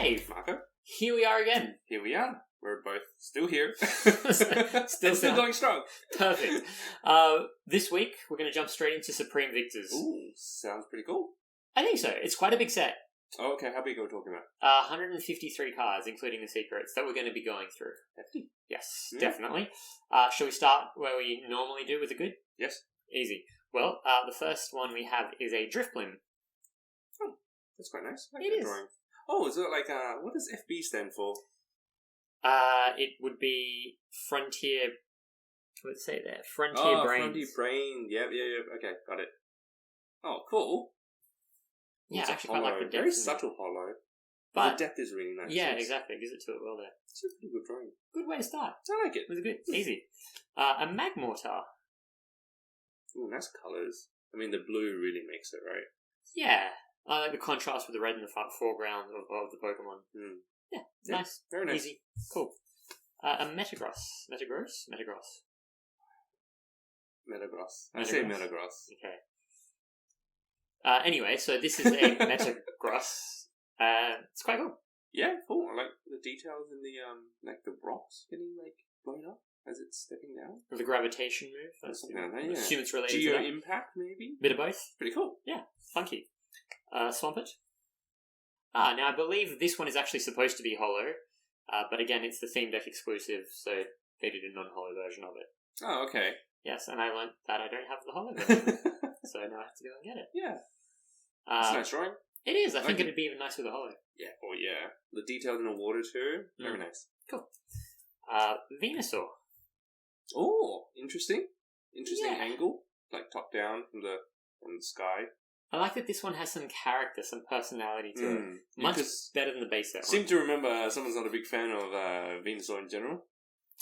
Dave. Marco. Here we are again. Here we are. We're both still here. Still going strong. Perfect. This week, we're going to jump straight into Supreme Victors. Ooh, sounds pretty cool. I think so. It's quite a big set. Oh, okay. How big are we talking about? 153 cards, including the secrets, that we're going to be going through. Hefty. Yes, Yeah. definitely. Shall we start where we normally do with the good? Yes. Easy. Well, the first one we have is a Driftblim. Oh, that's quite nice. I like It that is. drawing. Oh, is it like, what does FB stand for? It would be Frontier... Let's say there. Frontier Brains. Frontier Brain. Yep. Okay, got it. Oh, cool. Yeah, It's a actually quite like the depth. Very in it. subtle hollow. But the depth is really nice. yeah, exactly. It gives it to it well there. It's a pretty good drawing. Good way to start. I like it. It was good. Easy. A Magmortar. Ooh, nice colours. I mean, the blue really makes it, right? Yeah. I like the contrast with the red in the foreground of the Pokemon. Mm. Yeah, it's Yeah, nice. very nice. Easy. Cool. A Metagross. Metagross? Metagross. I say Metagross. Okay. Anyway, so this is a Metagross. It's quite cool. Yeah, cool. I like the details in the like the rocks getting like blown up as it's stepping down. The gravitation move. That's Something like that, I yeah. assume it's related to Geo that. impact, maybe. Bit of both. Pretty cool. Funky. Swampert. Now I believe this one is actually supposed to be holo, but again, it's the theme deck exclusive, so they did a non-holo version of it. Oh, okay. Yes, and I learnt that I don't have the holo version, so now I have to go and get it. Yeah. It's a nice drawing. It is. I think it. it'd be even nicer with a holo. Yeah. Oh, yeah. The details in the water too. Very nice. Cool. Venusaur. Oh, interesting. Interesting Yeah. angle, like top down from the sky. I like that this one has some character, some personality to it. Much Because better than the base set seem one. to remember someone's not a big fan of Venusaur in general.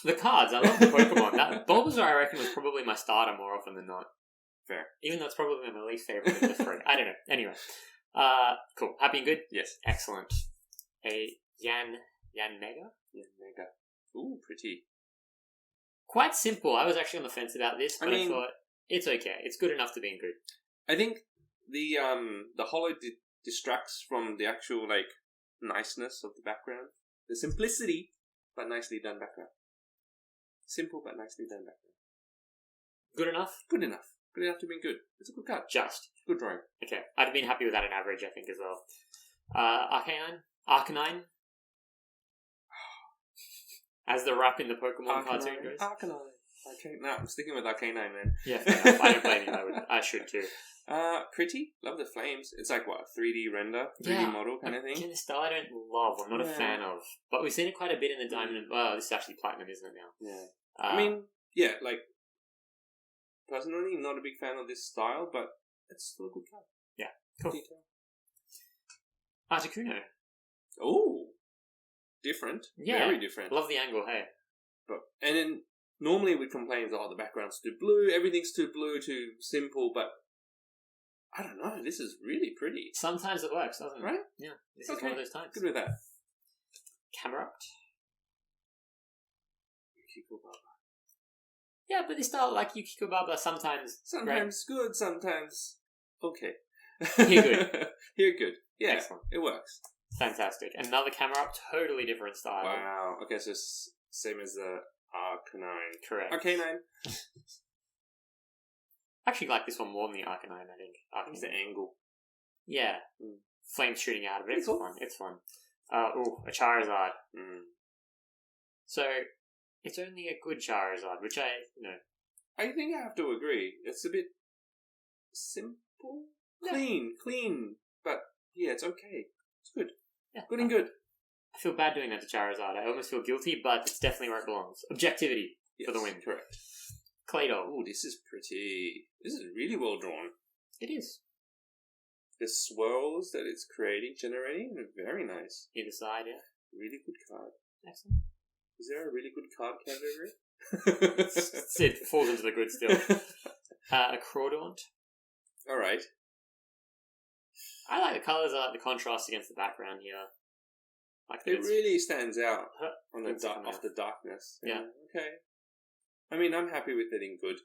The cards, I love the Pokemon. That Bulbasaur, I reckon, was probably my starter more often than not. Fair. Even though it's probably my least favourite of the three. I don't know. Anyway. Cool. Happy and good? Yes. Excellent. A Yanmega? Yeah, mega. Ooh, pretty. Quite simple. I was actually on the fence about this, but I mean- thought, it's okay. It's good enough to be good. I think the holo distracts from the actual like niceness of the background, the simplicity but nicely done background. Simple but nicely done background. Good enough? Good enough. Good enough to be good. It's a good card. Just. Good drawing. Okay. I'd have been happy with that in average, I think, as well. Arcanine? As the rap in the Pokemon cartoon goes. Arcanine. Okay, no, I'm sticking with Arcanine, man. Yeah, fair enough. I don't blame you. I should too. Pretty. Love the flames. It's like what, 3D render, 3D model kind of thing. Again, the style I don't love. I'm not a Yeah. fan of. But we've seen it quite a bit in the Diamond and... Well, this is actually Platinum, isn't it now? Yeah. I mean, yeah, like, personally, not a big fan of this style, but it's still a good card. Yeah, cool. Detail. Articuno. Oh, different. Yeah. Very different. Love the angle, hey. And then normally we complain, oh, the background's too blue, everything's too blue, too simple, but I don't know, this is really pretty. Sometimes it works, doesn't it? Right? Yeah. This is one of those times. Good with that. Camerupt. Yukiko-Baba. Yeah, but this style, like Yukiko-Baba, sometimes Good, sometimes okay. Here good. Here good. Yeah, Excellent. It works. Fantastic. Another Camerupt, totally different style. Wow. Okay, so it's same as the Arcanine. Correct. Arcanine. I actually like this one more than the Arcanine, I think. It's the angle. Yeah. Mm. Flames shooting out of it. Pretty It's cool. fun. It's fun. A Charizard. Mm. So, it's only a good Charizard, which I think I have to agree. It's a bit simple, clean, but yeah, it's okay. It's good. Yeah. Good and good. I feel bad doing that to Charizard. I almost feel guilty, but it's definitely where it belongs. Objectivity for the win. Correct. Claydol. Oh, this is pretty. This is really well drawn. It is. The swirls that it's generating, are very nice. Either side, yeah. Really good card. Excellent. Is there a really good card category? It falls into the good still. A Crawdaunt. Alright. I like the colours. I like the contrast against the background here. Like It really stands out on the It's coming off out. the darkness. Yeah. Okay. I mean, I'm happy with it in good.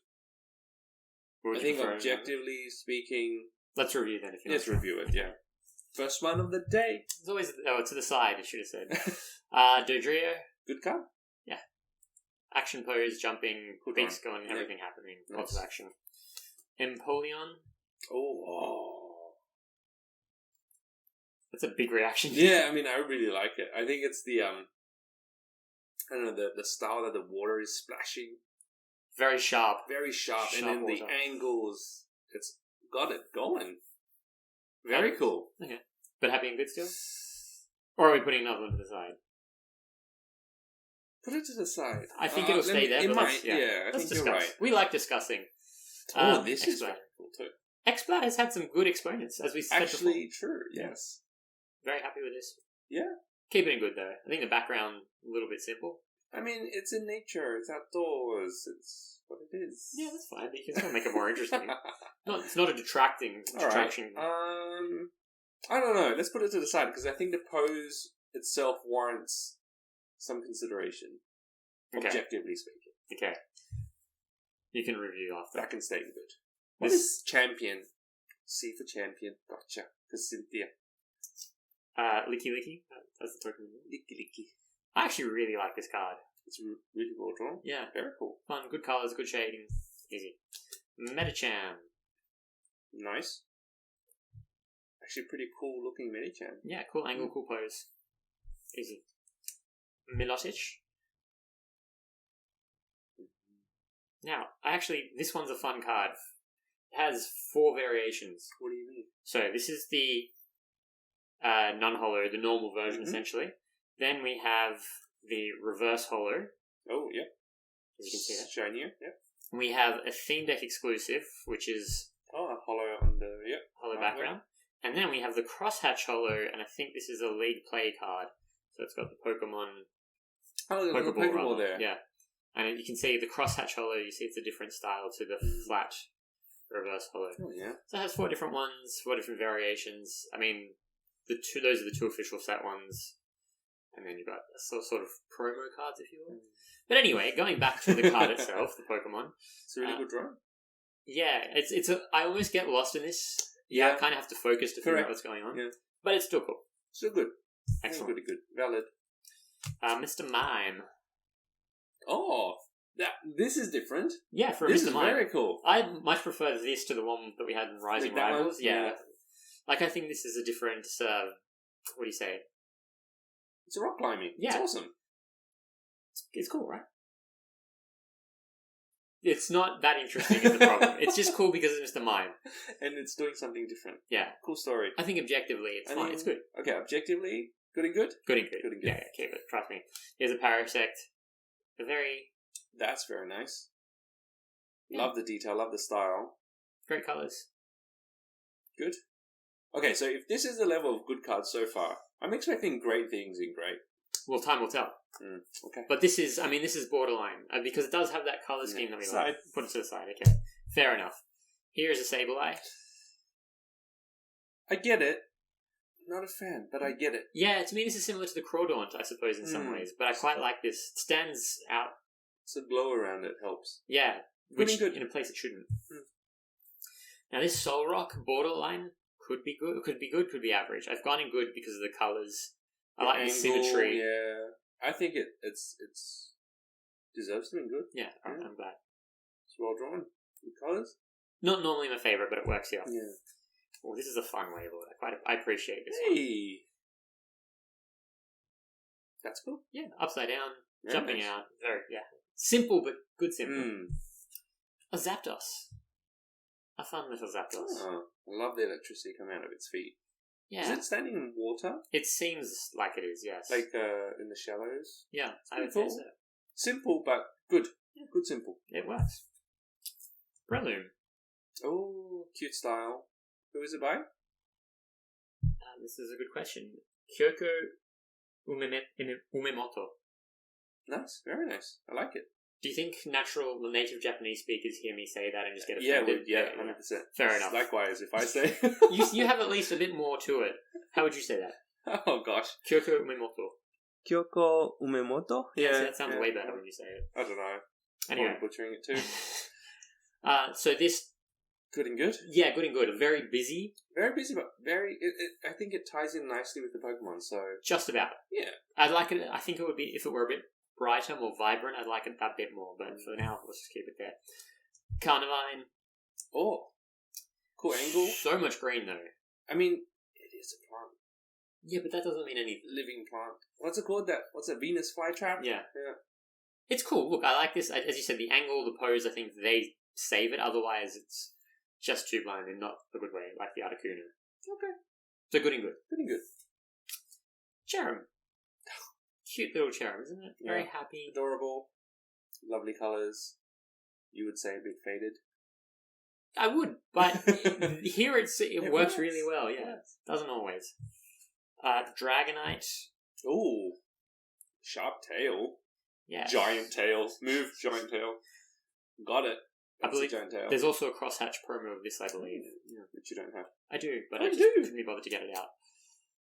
What would I you think prefer? objectively speaking... Let's review then if you Let's want. review it, yeah. First one of the day. It's always to the side. It should have said. Dodrio. Good card. Action pose, jumping, Good beaks one. going, everything happening. Nice. Lots of action. Empoleon. Oh. That's a big reaction. Yeah, I mean, I really like it. I think it's the I don't know, the style that the water is splashing. Very sharp. Very sharp, and Sharp then the water. angles. It's got it going. Very cool. Okay. But happy and good still? Or are we putting another one to the side? Put it to the side. I think it'll stay there. It but might. let's- I Let's think discuss. you're right. We like discussing. This is X-Blad. very cool too. X-Blad has had some good exponents, as we said before. Actually, true. Yes. Very happy with this. Yeah. Keeping it good, though. I think the background, a little bit simple. I mean, it's in nature. It's outdoors. It's what it is. Yeah, that's fine. But you can still make it more interesting. It's not a distraction. I don't know. Let's put it to the side because I think the pose itself warrants some consideration. Okay. Objectively speaking. Okay. You can review after. That can stay good. What is champion? C for champion. Gotcha. Because Cynthia. Licky Licky. That's the Pokemon. Licky licky. I actually really like this card. It's really well drawn. Yeah. Very cool. Fun, good colours, good shading. Easy. Medicham. Nice. Actually, pretty cool looking Medicham. Yeah, cool angle, cool pose. Easy. Milotic. Now, this one's a fun card. It has 4 variations. What do you mean? So, this is the non-holo, the normal version, essentially. Then we have the reverse holo. Oh, yeah. As you can see that. Shinier, yeah. We have a theme deck exclusive, which is Oh, a hollow on the, yeah. holo background. And then we have the crosshatch holo, and I think this is a league play card. So it's got the Pokemon... Oh, there's a Pokeball Pokeball rather. there. Yeah. And you can see the crosshatch holo, you see it's a different style to the flat reverse holo. Oh, yeah. So it has 4 different ones, 4 different variations. I mean, those are the 2 official set ones. And then you've got sort of promo cards, if you will. But anyway, going back to the card itself, the Pokemon. It's a really good draw. Yeah, I almost get lost in this. Yeah. I kind of have to focus to figure out what's going on. Yeah. But it's still cool. Still good. Excellent. Really good. Valid. Mr. Mime. Oh, this is different. Yeah, for a This Mr. is Mime. very cool. I much prefer this to the one that we had in Rising Like that one? Rivals. Yeah. Yeah. Like, I think this is a different, what do you say? It's a rock climbing. Yeah. It's awesome. It's cool, right? It's not that interesting is the problem. It's just cool because it's Mr. Mime. And it's doing something different. Yeah. Cool story. I think objectively it's fine. It's good. Okay, objectively, good and good? Good and good. Good and good. Yeah, keep it. Trust me. Here's a Parasect. A very That's very nice. Yeah. Love the detail, love the style. great colours. Good. Okay, so if this is the level of good cards so far, I'm expecting great things in great. Well, time will tell. Okay. But this is borderline. Because it does have that colour scheme that we Side. like. Put it to the side, okay. Fair enough. Here is a Sableye. I get it. Not a fan, but I get it. Yeah, to me this is similar to the Crawdaunt, I suppose, in some ways. But I quite like this. It stands out. So glow around it helps. Yeah. Good Which, and good. in a place it shouldn't. Now this Solrock borderline could be good, could be average. I've gone in good because of the colours. I like the symmetry. Yeah. I think it's deserves to be good. Yeah, I'm glad. It's well drawn. The colours. Not normally my favourite, but it works here. Yeah. Oh, this is a fun label. I appreciate this one. Hey. That's cool. Yeah, upside down, Very jumping nice. out. Very, simple, but good simple. Mm. A Zapdos. A fun little Zapdos. Oh, I love the electricity coming out of its feet. Yeah. Is it standing in water? It seems like it is, yes. Like in the shallows? Yeah, I would pretty say cool. so. Simple, but good. Good simple. It works. Breloom. Oh, cute style. Who is it by? This is a good question. Kyoko Umemoto. Nice, very nice. I like it. Do you think the native Japanese speakers hear me say that and just get Yeah, offended? 100%. Fair enough. Likewise, if I say... You have at least a bit more to it. How would you say that? Oh, gosh. Kyoko Umemoto. Kyoko Umemoto? Yeah, that sounds way better when you say it. I don't know. Anyway. I'm butchering it too. So this Good and good. Yeah, good and good. Very busy. Very busy, but I think it ties in nicely with the Pokemon. So Just about. yeah, I'd like it. I think it would be if it were a bit brighter, more vibrant. I'd like it a bit more. But for now, let's just keep it there. Carnivine. oh, cool angle. So much green though. I mean, it is a plant, Yeah, but that doesn't mean anything. living plant. What's it called? What's a Venus flytrap? Yeah. Yeah. It's cool. Look, I like this. As you said, the angle, the pose. I think they save it. Otherwise, it's just too blind and not a good way, like the Articuno. Okay. So good and good. Good and good. Cherim. Cute little Cherim, isn't it? Very Yeah. happy. Adorable. Lovely colours. You would say a bit faded. I would, but here it works works. really well. Yeah, doesn't always. Dragonite. Ooh. Sharp tail. Yeah. Giant tail. Move, giant tail. Got it. I That's believe a giant tail. there's also a crosshatch promo of this, I believe. Yeah. Which you don't have. I do, but Oh, I you just do? couldn't be bothered to get it out.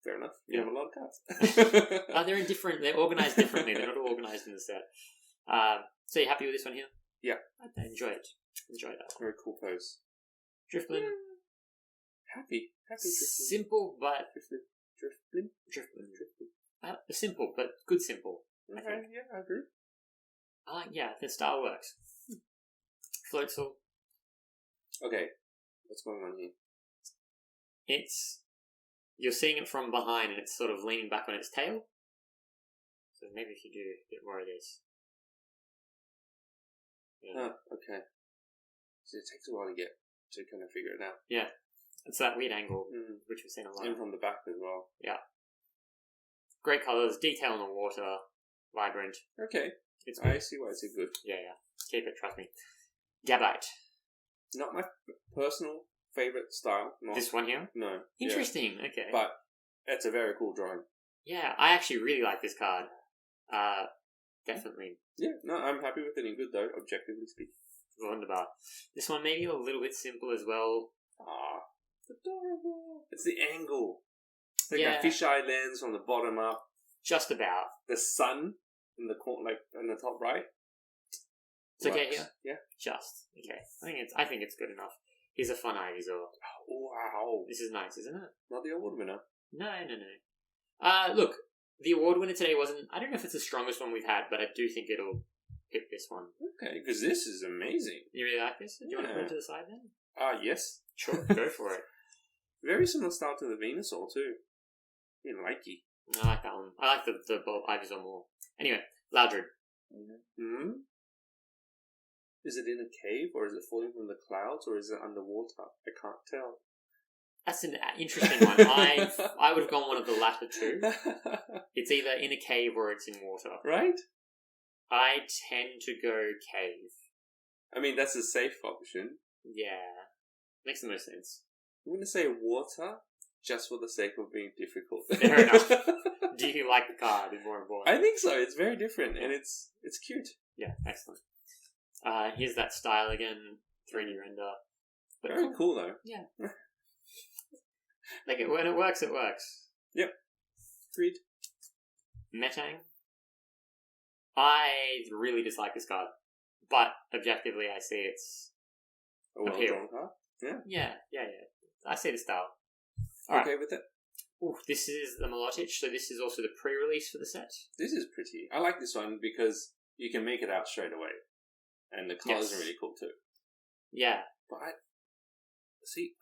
Fair enough. You Yeah. have a lot of cards. They're in different. They're organised differently. They're not all organised in the set. So you happy with this one here? Yeah. I enjoy it. Enjoy that. Very cool pose. Drifblim. Happy. Happy Drifblim. Simple, but Drifblim. Drifblim. Simple, but good simple. I Okay, think. yeah, I agree. Yeah, the style works. Floatzel. Okay, what's going on here? You're seeing it from behind and it's sort of leaning back on its tail. So maybe if you do a bit more of this. Yeah. Oh, okay. So it takes a while to kind of figure it out. Yeah. It's that weird angle, Mm. which we've seen a lot. And from the back as well. Great colours, detail in the water, vibrant. Okay, It's good. I see why it's a good. Yeah. Keep it, trust me. Gabite. Not my personal favourite style. Not, This one here? No. Interesting, okay. Yeah. But it's a very cool drawing. Yeah, I actually really like this card. Definitely. Yeah, no, I'm happy with it in good though, objectively speaking. Wunderbar. This one maybe a little bit simple as well. Ah, adorable. It's the angle. It's like Yeah. a fisheye lens from the bottom up. Just about. The sun in the corner, like in the top right. It's okay Works. here? Yeah. Just. Okay. I think it's good enough. Here's a fun Ivysaur. Oh, wow. This is nice, isn't it? Not the award winner. No. Look, the award winner today wasn't... I don't know if it's the strongest one we've had, but I do think it'll hit this one. Okay, because this is amazing. You really like this? Do you want to put Yeah. it to the side then? Yes. Sure, go for it. Very similar style to the Venusaur too. You likey. I like that one. I like the Ivysaur more. Anyway, Loudred. Hmm? Is it in a cave, or is it falling from the clouds, or is it underwater? I can't tell. That's an interesting one. I would have gone one of the latter two. It's either in a cave or it's in water. Right? I tend to go cave. I mean, that's a safe option. Yeah. Makes the most sense. I'm going to say water, just for the sake of being difficult. Fair enough. Do you like the card is more important. I think so. It's very different, and it's cute. Yeah, excellent. Here's that style again, 3D render. But Very cool, though. Yeah. Like when it works, it works. Yep. Agreed. Metang. I really dislike this card, but objectively, I see it's A well-drawn card. yeah. I see the style. Okay with it. Ooh, this is the Milotic, so this is also the pre-release for the set. This is pretty. I like this one because you can make it out straight away, and the colours Yes. are really cool too. Yeah. But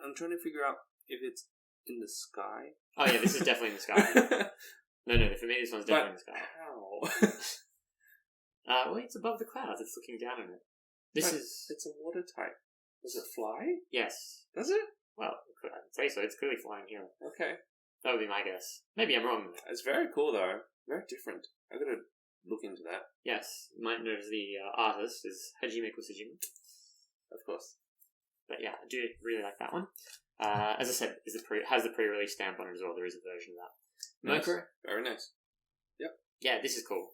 I'm trying to figure out if it's in the sky. Oh yeah, this is definitely in the sky. No, for me this one's definitely in the sky. How? Well, it's above the clouds. It's looking down on it. It's a water type. Does it fly? Yes. Does it? Well, I'd say so. It's clearly flying here. Okay. That would be my guess. Maybe I'm wrong. It's very cool though. Very different. I gotta look into that. Yes, you might know the artist is Hajime Kusajima. Of course. But yeah, I do really like that one. As I said, has the pre-release stamp on it as well. There is a version of that. Nice. Mokoro. Very nice. Yep. Yeah, this is cool.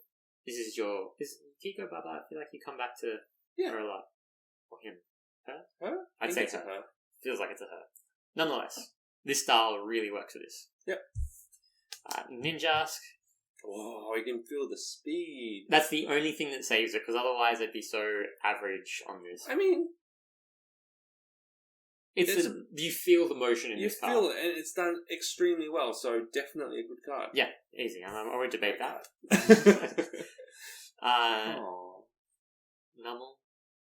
This is Kiko Baba. I feel like you come back to her a lot. Or him. Her? I'd I say think it's her. a her. Feels like it's a her. Nonetheless, this style really works for this. Yep. Ninjask. Oh, I can feel the speed. That's the only thing that saves it, because otherwise I'd be so average on this. I mean, you feel the motion in You this card. feel it, and it's done extremely well, so definitely a good card. Yeah, easy. I won't debate that. Oh. Nummel.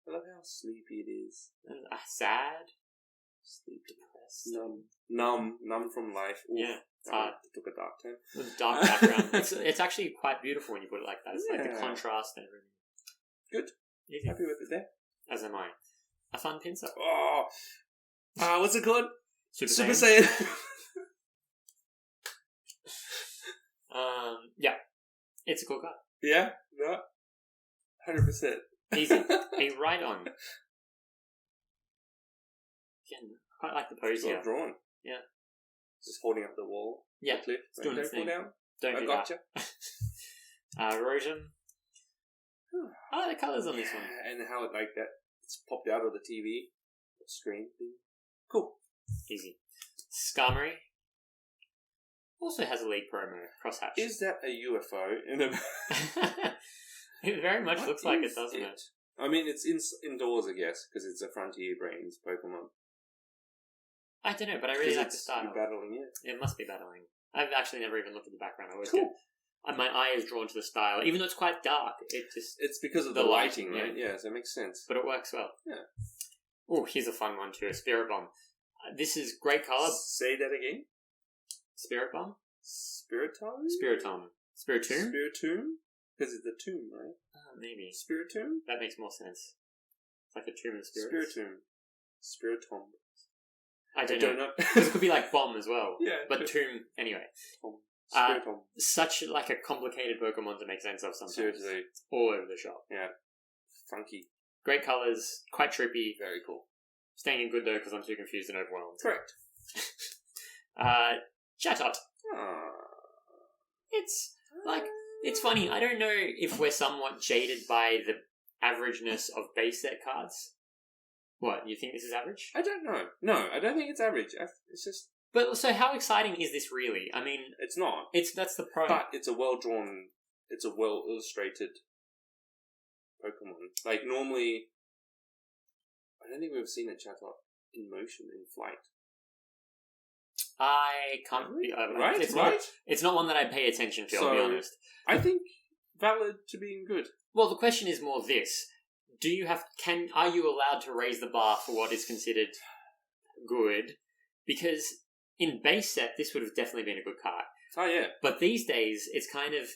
I love how sleepy it is. Sad. Sleep. Depressed. Numb from life. Oof. Yeah, it's hard. Took a dark turn. With dark background. It's actually quite beautiful when you put it like that. It's like the contrast and everything. Good. Easy. Happy with it there. As am I. A fun pincer. Oh. What's it called? Super Saiyan. Yeah. It's a cool card. Yeah? No? 100%. Easy. A right on. Again, I quite like the pose Well here. drawn. Yeah. Just holding up the wall. Yeah. The cliff. It's doing its thing. Down. Don't I do gotcha. that. Rotom. I like the colours on this one. And how it it's popped out of the TV screen thing. Cool. Easy. Skarmory. Also has a league promo, crosshatch. Is that a UFO in a... It very much What looks like it, is doesn't it? I mean, it's indoors, I guess, because it's a Frontier Brains Pokemon. I don't know, but I really like the style. You're battling it. It must be battling. I've actually never even looked at the background. I always Cool. my eye is drawn to the style, even though it's quite dark. It's because of the the lighting, lighting, right? Yeah, so it makes sense. But it works well. Yeah. Oh, here's a fun one too. A Spirit Bomb. This is great colour. Say that again. Spirit Bomb. Spiritomb? Spiritomb. Spiritomb. Spiritomb? Because it's the tomb, right? Maybe. Spiritomb? That makes more sense. It's like a tomb of spirits. Spiritomb. Spiritomb. I don't know. know. Because it could be like bomb as well. Yeah. But tomb, anyway. Spiritomb. Such like a complicated Pokemon to make sense of sometimes. Seriously. All over the shop. Yeah. Funky. Great colours, quite trippy. Very cool. Staying in good though because I'm too confused and overwhelmed. Correct. Chatot. It's like, it's funny. I don't know if we're somewhat jaded by the averageness of base set cards. What, you think this is average? I don't know. No, I don't think it's average. It's just... But so how exciting is this really? I mean... It's not. That's the problem. But it's a well-drawn... It's a well-illustrated Pokemon. Like, normally... I don't think we've seen a Chatot in motion, in flight. I can't... Right? It's not one that I pay attention to, I'll be honest. I think valid to being good. Well, the question is more this. Are you allowed to raise the bar for what is considered good? Because in base set, this would have definitely been a good card. Oh, yeah. But these days, it's kind of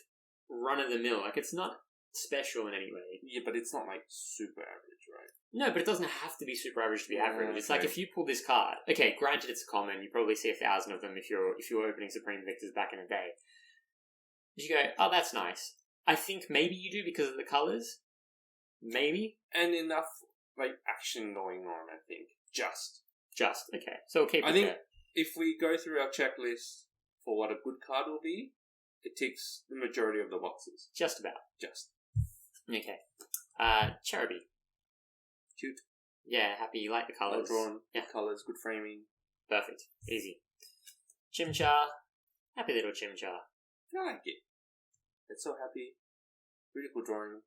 run-of-the-mill. Like, it's not special in any way. Yeah, but it's not, like, super average, right? No, but it doesn't have to be super average to be average. It's like okay. if you pull this card... Okay, granted it's a common. You probably see 1,000 of them if you're opening Supreme Victors back in the day. You go, oh, that's nice. I think maybe you do because of the colours. Maybe. And enough, like, action going on, I think. Just. Okay. So we'll keep it I think there. if we go through our checklist for what a good card will be, it ticks the majority of the boxes. Just about. Just. Okay. Cherubi. Cute. Yeah, happy. You like the colours. Well drawn. Yeah. Good colours, good framing. Perfect. Easy. Chimchar. Happy little Chimchar. I like it. It's so happy. Beautiful drawing.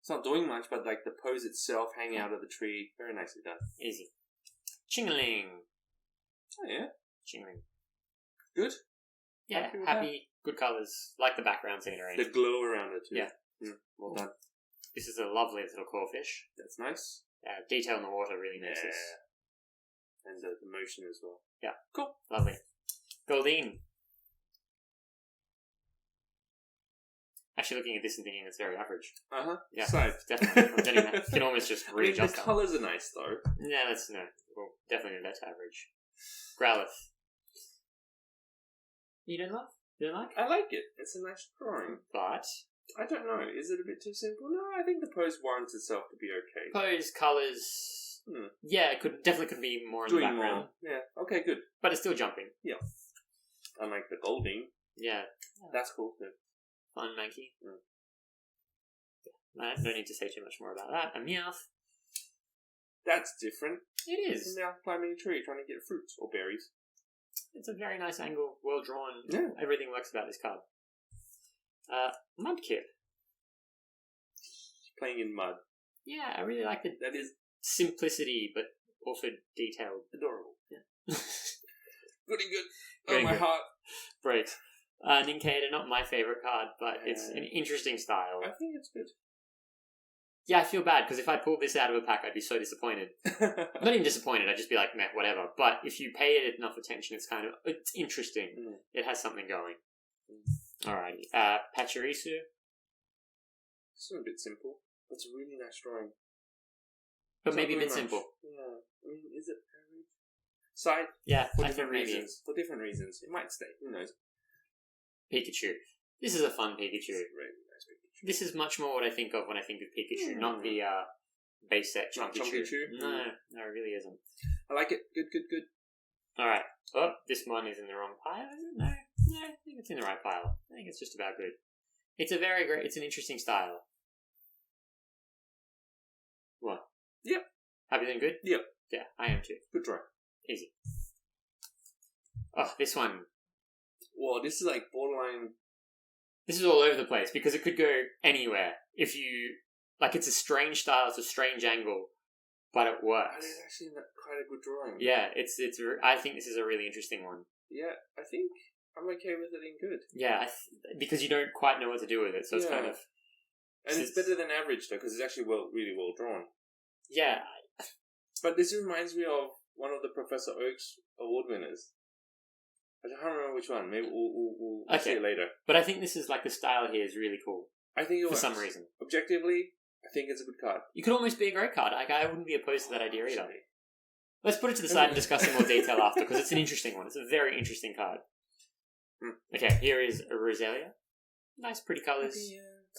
It's not doing much, but like the pose itself, hanging out of the tree, very nicely done. Easy. Chingling. Oh yeah. Chingling. Good. Yeah, happy. Good colours. Like the background scenery. The glow around it too. Yeah. Well done. This is a lovely little clawfish. That's nice. Detail in the water really makes this. And the motion as well. Yeah. Cool. Lovely. Goldeen. Actually looking at this and thinking it's very average. Uh-huh. Yeah. So. Definitely. I'm getting that. You can almost just I mean, readjust the that. colours are nice though. Yeah, well, definitely that's average. Growlithe. You don't like? You don't like? I like it. It's a nice drawing. But I don't know. Is it a bit too simple? No, I think the pose warrants itself to be okay. pose, colours. Yeah, it definitely could be more in the background. More. Yeah. Okay, good. But it's still jumping. Yeah. Unlike the Golding. Yeah. That's cool too. Fun Mankey. I don't need to say too much more about that. A Meowth. That's different. It is. Now climbing a tree trying to get fruits or berries. It's a very nice angle, well drawn. Yeah. Everything works about this card. Mudkip. Playing in mud. Yeah, I really like the That is simplicity, but also detailed. Adorable. Yeah. Pretty good. Very My good. heart. Right. Nincada, not my favourite card, but it's an interesting style. I think it's good. Yeah, I feel bad, because if I pulled this out of a pack, I'd be so disappointed. Not even disappointed, I'd just be like, meh, whatever. But if you pay it enough attention, it's interesting. Mm. It has something going. Alrighty. Pachirisu. This one's a bit simple. It's a really nice drawing. But It's maybe a not bit very simple. much. Yeah. I mean, is it average? Side? Yeah, For I different think maybe. reasons. For different reasons. It might stay. Who knows? Pikachu. This is a fun Pikachu. It's a really nice Pikachu. This is much more what I think of when I think of Pikachu, not the base set Not Chunky Chunky Chew. Chew? No, it really isn't. I like it. Good, good, good. Alright. Oh, this one is in the wrong pile, is it? No, I think it's in the right pile. I think it's just about good. It's it's an interesting style. What? Yep. Happy then good? Yep. Yeah, I am too. Good drawing. Easy. Oh, this one. Whoa, this is like borderline. This is all over the place because it could go anywhere. If you it's a strange style, it's a strange angle, but it works. That is actually quite a good drawing. Yeah, I think this is a really interesting one. Yeah, I think I'm okay with it in good. Yeah, because you don't quite know what to do with it, so it's kind of. And it's better than average though, because it's actually really well drawn. Yeah. But this reminds me of one of the Professor Oak's award winners. I can't remember which one. Maybe we'll see it later. But I think this is the style here is really cool. I think it for some reason. Objectively, I think it's a good card. You could almost be a great card. I wouldn't be opposed to that idea either. Let's put it to the side and discuss in more detail after, because it's an interesting one. It's a very interesting card. Okay, here is a Roselia. Nice, pretty colours.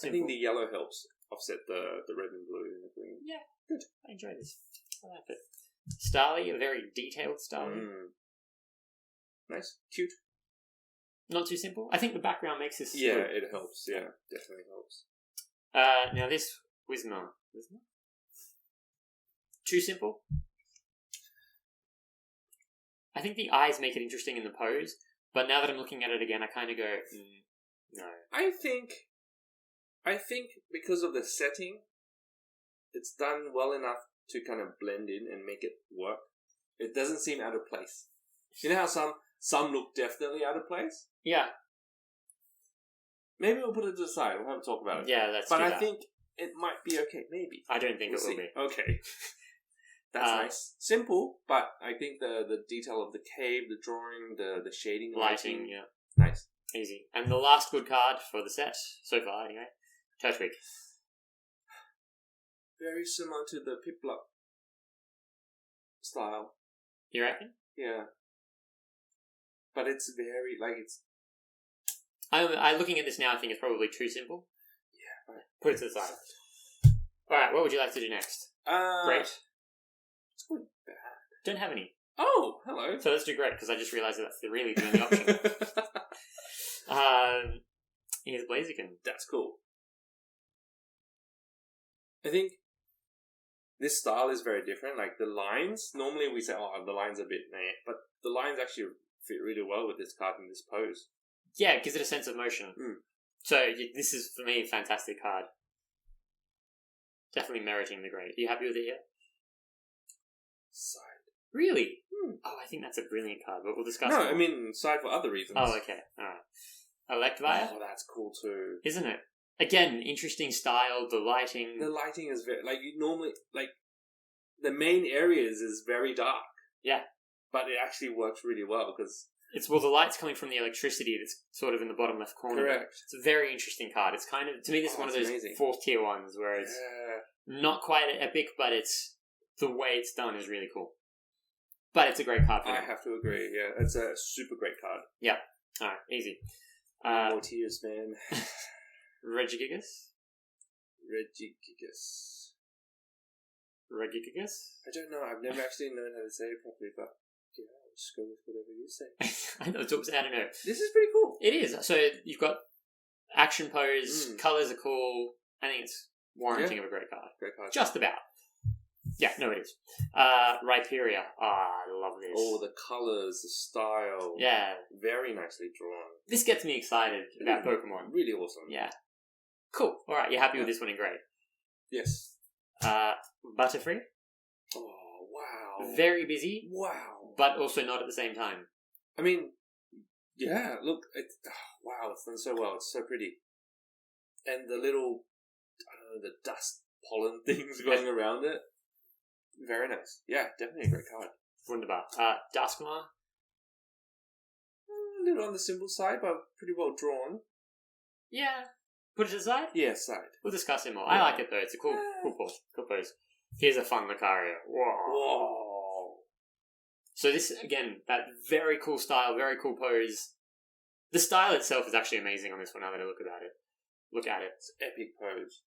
I think the yellow helps offset the red and blue and the green. Yeah, good. I enjoy this. I like it. Starly, a very detailed Starly. Nice. Cute. Not too simple. I think the background makes this... Yeah, it helps. Yeah, definitely helps. Now this Whismur. Too simple? I think the eyes make it interesting in the pose, but now that I'm looking at it again, I kind of go, no. I think because of the setting, it's done well enough to kind of blend in and make it work. It doesn't seem out of place. You know how some look definitely out of place? Yeah. Maybe we'll put it to the side. We'll have to talk about it. Yeah, that's But I think it might be okay. Maybe. I don't think it will be. Okay. That's nice. Simple, but I think the detail of the cave, the drawing, the shading, lighting, yeah. Nice. Easy. And the last good card for the set, so far anyway, Turtwig. Very similar to the Piplup style. You reckon? Yeah. But it's very, it's... I'm looking at this now, I think it's probably too simple. Yeah. Right. Put it to the side. Alright, what would you like to do next? Great. It's good. Bad. Don't have any. Oh, hello. So let's do great, because I just realised that's really the only option. Here's Blaziken. That's cool. I think this style is very different. Like the lines, normally we say, oh, the lines are a bit meh, but the lines actually fit really well with this card in this pose. Yeah, it gives it a sense of motion. So this is, for me, a fantastic card. Definitely meriting the grade. Are you happy with it yet? Side. Really? Oh, I think that's a brilliant card, but we'll discuss No, more. I mean side for other reasons. Oh, okay. Alright. Electivire? Oh, that's cool too. Isn't it? Again, interesting style, the lighting. The lighting is very, you normally, the main areas is very dark. Yeah. But it actually works really well, because... the light's coming from the electricity that's sort of in the bottom left corner. Correct. It's a very interesting card. It's kind of, to me, this is one of those fourth tier ones where it's not quite epic, but the way it's done is really cool. But it's a great card for me. I have to agree, yeah. It's a super great card. Yeah. Alright, easy. More tears, man. Regigigas? Regigigas? I don't know. I've never actually known how to say it properly, but I'll just go with whatever you say. I don't know. This is pretty cool. It is. So you've got action pose, colours are cool. I think it's warranting of a great card. Great card. Just about. Yeah, no, it is. Rhyperia. I love this. Oh, the colours, the style. Yeah. Very nicely drawn. This gets me excited about Pokemon. Really awesome. Yeah. Cool. Alright, you're happy with this one in grade? Yes. Butterfree? Oh, wow. Very busy, Wow. but also not at the same time. I mean, yeah, look, wow, it's done so well. It's so pretty. And the little, I don't know, the dust pollen things going around it. Very nice. Yeah, definitely a great card. Wunderbar. Duskmar. A little on the simple side, but pretty well drawn. Yeah. Put it aside? Yeah, side. We'll discuss it more. Yeah. I like it though. It's a cool pose. Cool pose. Here's a fun Lucario. Whoa. So this, again, that very cool style, very cool pose. The style itself is actually amazing on this one now that I look at it. It's epic pose.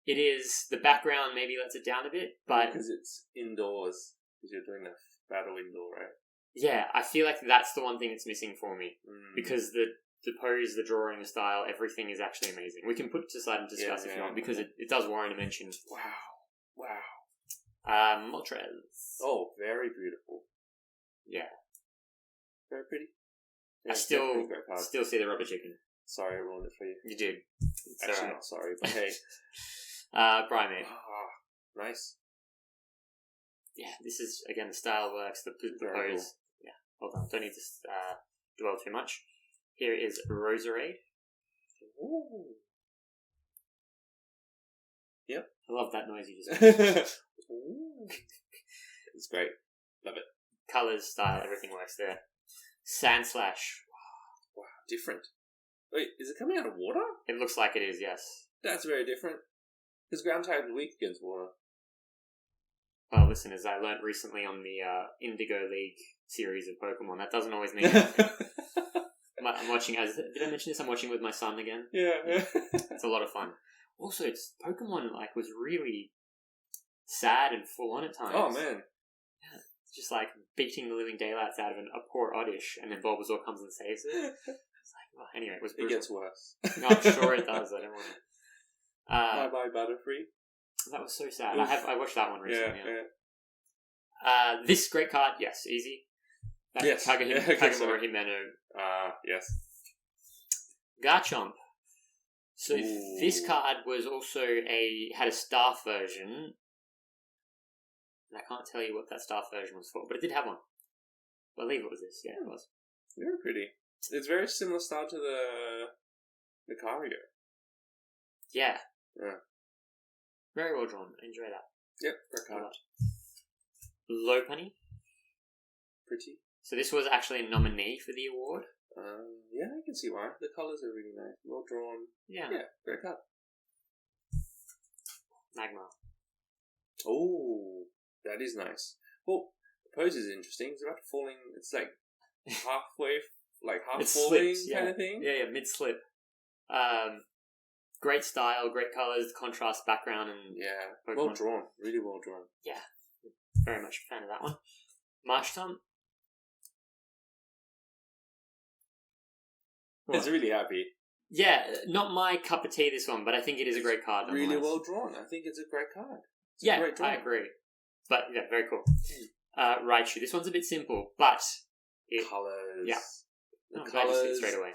It is. The background maybe lets it down a bit, but... Because it's indoors. Because you're doing the battle indoor, right? Yeah, I feel like that's the one thing that's missing for me. Mm. Because the pose, the drawing, the style, everything is actually amazing. We can put it to the side and discuss if you want, because it does warrant a mention. Wow. Moltres. Oh, very beautiful. Yeah. Very pretty. I still see the rubber chicken. Sorry I ruined it for you. You did. It's Actually, alright. not sorry, but hey. Primate. Nice. Yeah, this is, again, the style works, the pose. Cool. Yeah, hold on. Don't need to dwell too much. Here is Roserade. Ooh. Yep. I love that noise you just made. Ooh. It's great. Love it. Colours, style, everything works there. Sandslash. Wow, different. Wait, is it coming out of water? It looks like it is, yes. That's very different. Because ground type is weak against water. Well, listeners, I learnt recently on the Indigo League series of Pokemon, that doesn't always mean anything. I'm watching, did I mention this? I'm watching with my son again. Yeah. It's a lot of fun. Also, Pokemon was really sad and full on at times. Oh, man. Yeah, it's just beating the living daylights out of a poor Oddish, and then Bulbasaur comes and saves it. It's well, anyway, it was brutal. It gets worse. No, I'm sure it does. I don't want to. Bye-bye, Butterfree. That was so sad. I watched that one recently. Yeah. This great card, yes, easy. Yes. Kagemura Himeno. Yes. Garchomp. So Ooh. this card was also had a staff version. And I can't tell you what that staff version was for, but it did have one. I believe it was this. Yeah, it was. Very pretty. It's very similar style to the Lucario. Yeah. Yeah. Very well drawn. Enjoy that. Yep, great card. Lopunny. Pretty. So this was actually a nominee for the award. Yeah, I can see why. The colours are really nice. Well drawn. Yeah. Yeah, great card. Magmar. Oh, that is nice. Well, the pose is interesting. It's about falling. It's halfway, half It falling slips, kind of thing. Yeah, mid-slip. Great style, great colours, contrast background, and Yeah, Pokemon. well drawn. Really well drawn. Yeah, very much a fan of that one. Marshtomp. It's really happy. Yeah, not my cup of tea, this one, but I think it is a great card. Really well drawn. I think it's a great card. Yeah, I agree. But yeah, very cool. Raichu. This one's a bit simple, but Colours. Yeah. The I'm glad you see it colours. straight away.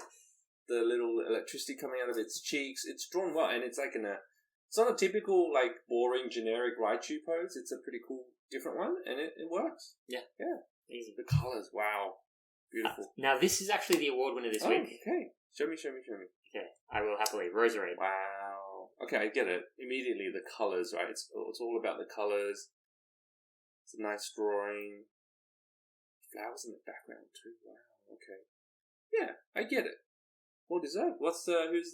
The little electricity coming out of its cheeks. It's drawn well, and it's it's not a typical boring generic Raichu pose. It's a pretty cool different one, and it works. Yeah. Easy. The colours, wow, beautiful. Now this is actually the award winner this week. Okay, show me. Okay, I will happily. Roserade. Wow. Okay, I get it. Immediately the colours, right? It's all about the colours. It's a nice drawing. Flowers in the background too. Wow. Okay. Yeah, I get it. Well deserved. Who's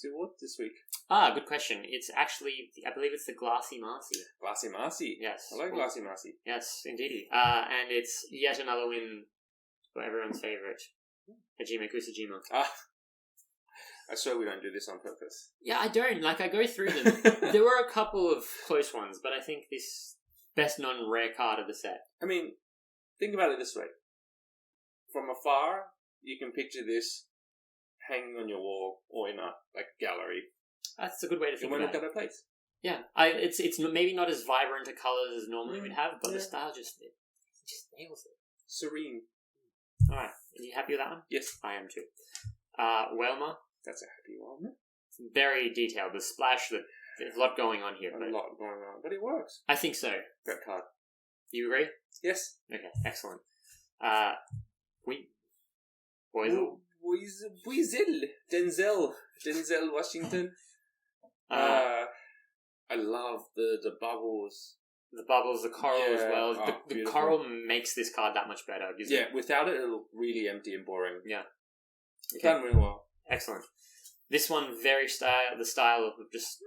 the award this week? Good question. It's actually, I believe it's the Glassy Marcy. Glassy Marcy. Yes. I like Glassy Marcy. Yes, indeedy. And it's yet another win for everyone's favourite, Hajime Kusajima. I swear we don't do this on purpose. Yeah, I don't. I go through them. There were a couple of close ones, but I think this best non-rare card of the set. I mean, think about it this way. From afar, you can picture this hanging on your wall or in a gallery. That's a good way to think about it. It won't look at a place. Yeah, it's maybe not as vibrant a colours as normally we'd have, but the style just nails it. Serene. All right, are you happy with that one? Yes, I am too. Welma. That's a happy one. Very detailed. The splash, the There's a lot going on here. A lot going on, but it works. I think so. Great card. You agree? Yes. Okay, excellent. Weasel? Denzel Washington. I love the bubbles. The bubbles, the coral as well. The beautiful. coral makes this card that much better. Without it, it'll really empty and boring. Yeah. Okay. Done really well. Excellent. This one, the style of just...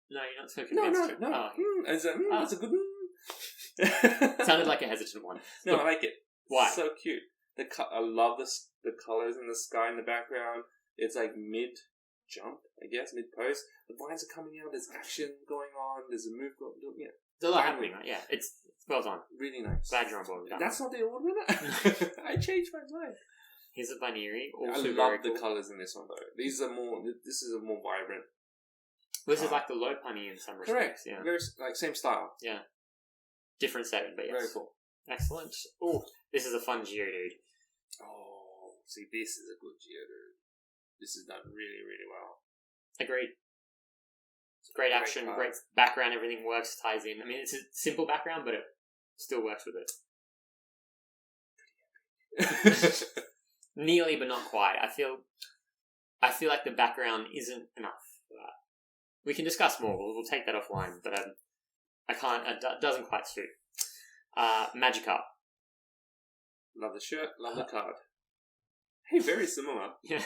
No, you're not so convinced. No. Oh. That's a good one. Sounded like a hesitant one. No, Look, I like it. Why? It's so cute. I love the colors in the sky in the background. It's like mid-jump, I guess, mid-post. The vines are coming out. There's action going on. There's a move going on. Yeah. There's a lot happening, right? Yeah. It's well done. Really nice. Glad you're on board with that. That's not the award winner. I changed my mind. Here's a Baniri. I Also love very the cool. colors in this one though. This is a more vibrant. This is like the low punny in some Correct. respects. Yeah. Very same style. Yeah. Different setting, but yes. Very cool. Excellent. Oh, this is a fun Geodude. Oh, see, this is a good Geodude. This is done really, really well. Agreed. Great action, great background, everything works, ties in. I mean, it's a simple background, but it still works with it. Nearly, but not quite. I feel like the background isn't enough for that. We can discuss more. We'll take that offline, but I can't. It doesn't quite suit. Magikarp. Love the shirt. Love the card. Hey, very similar. Yeah.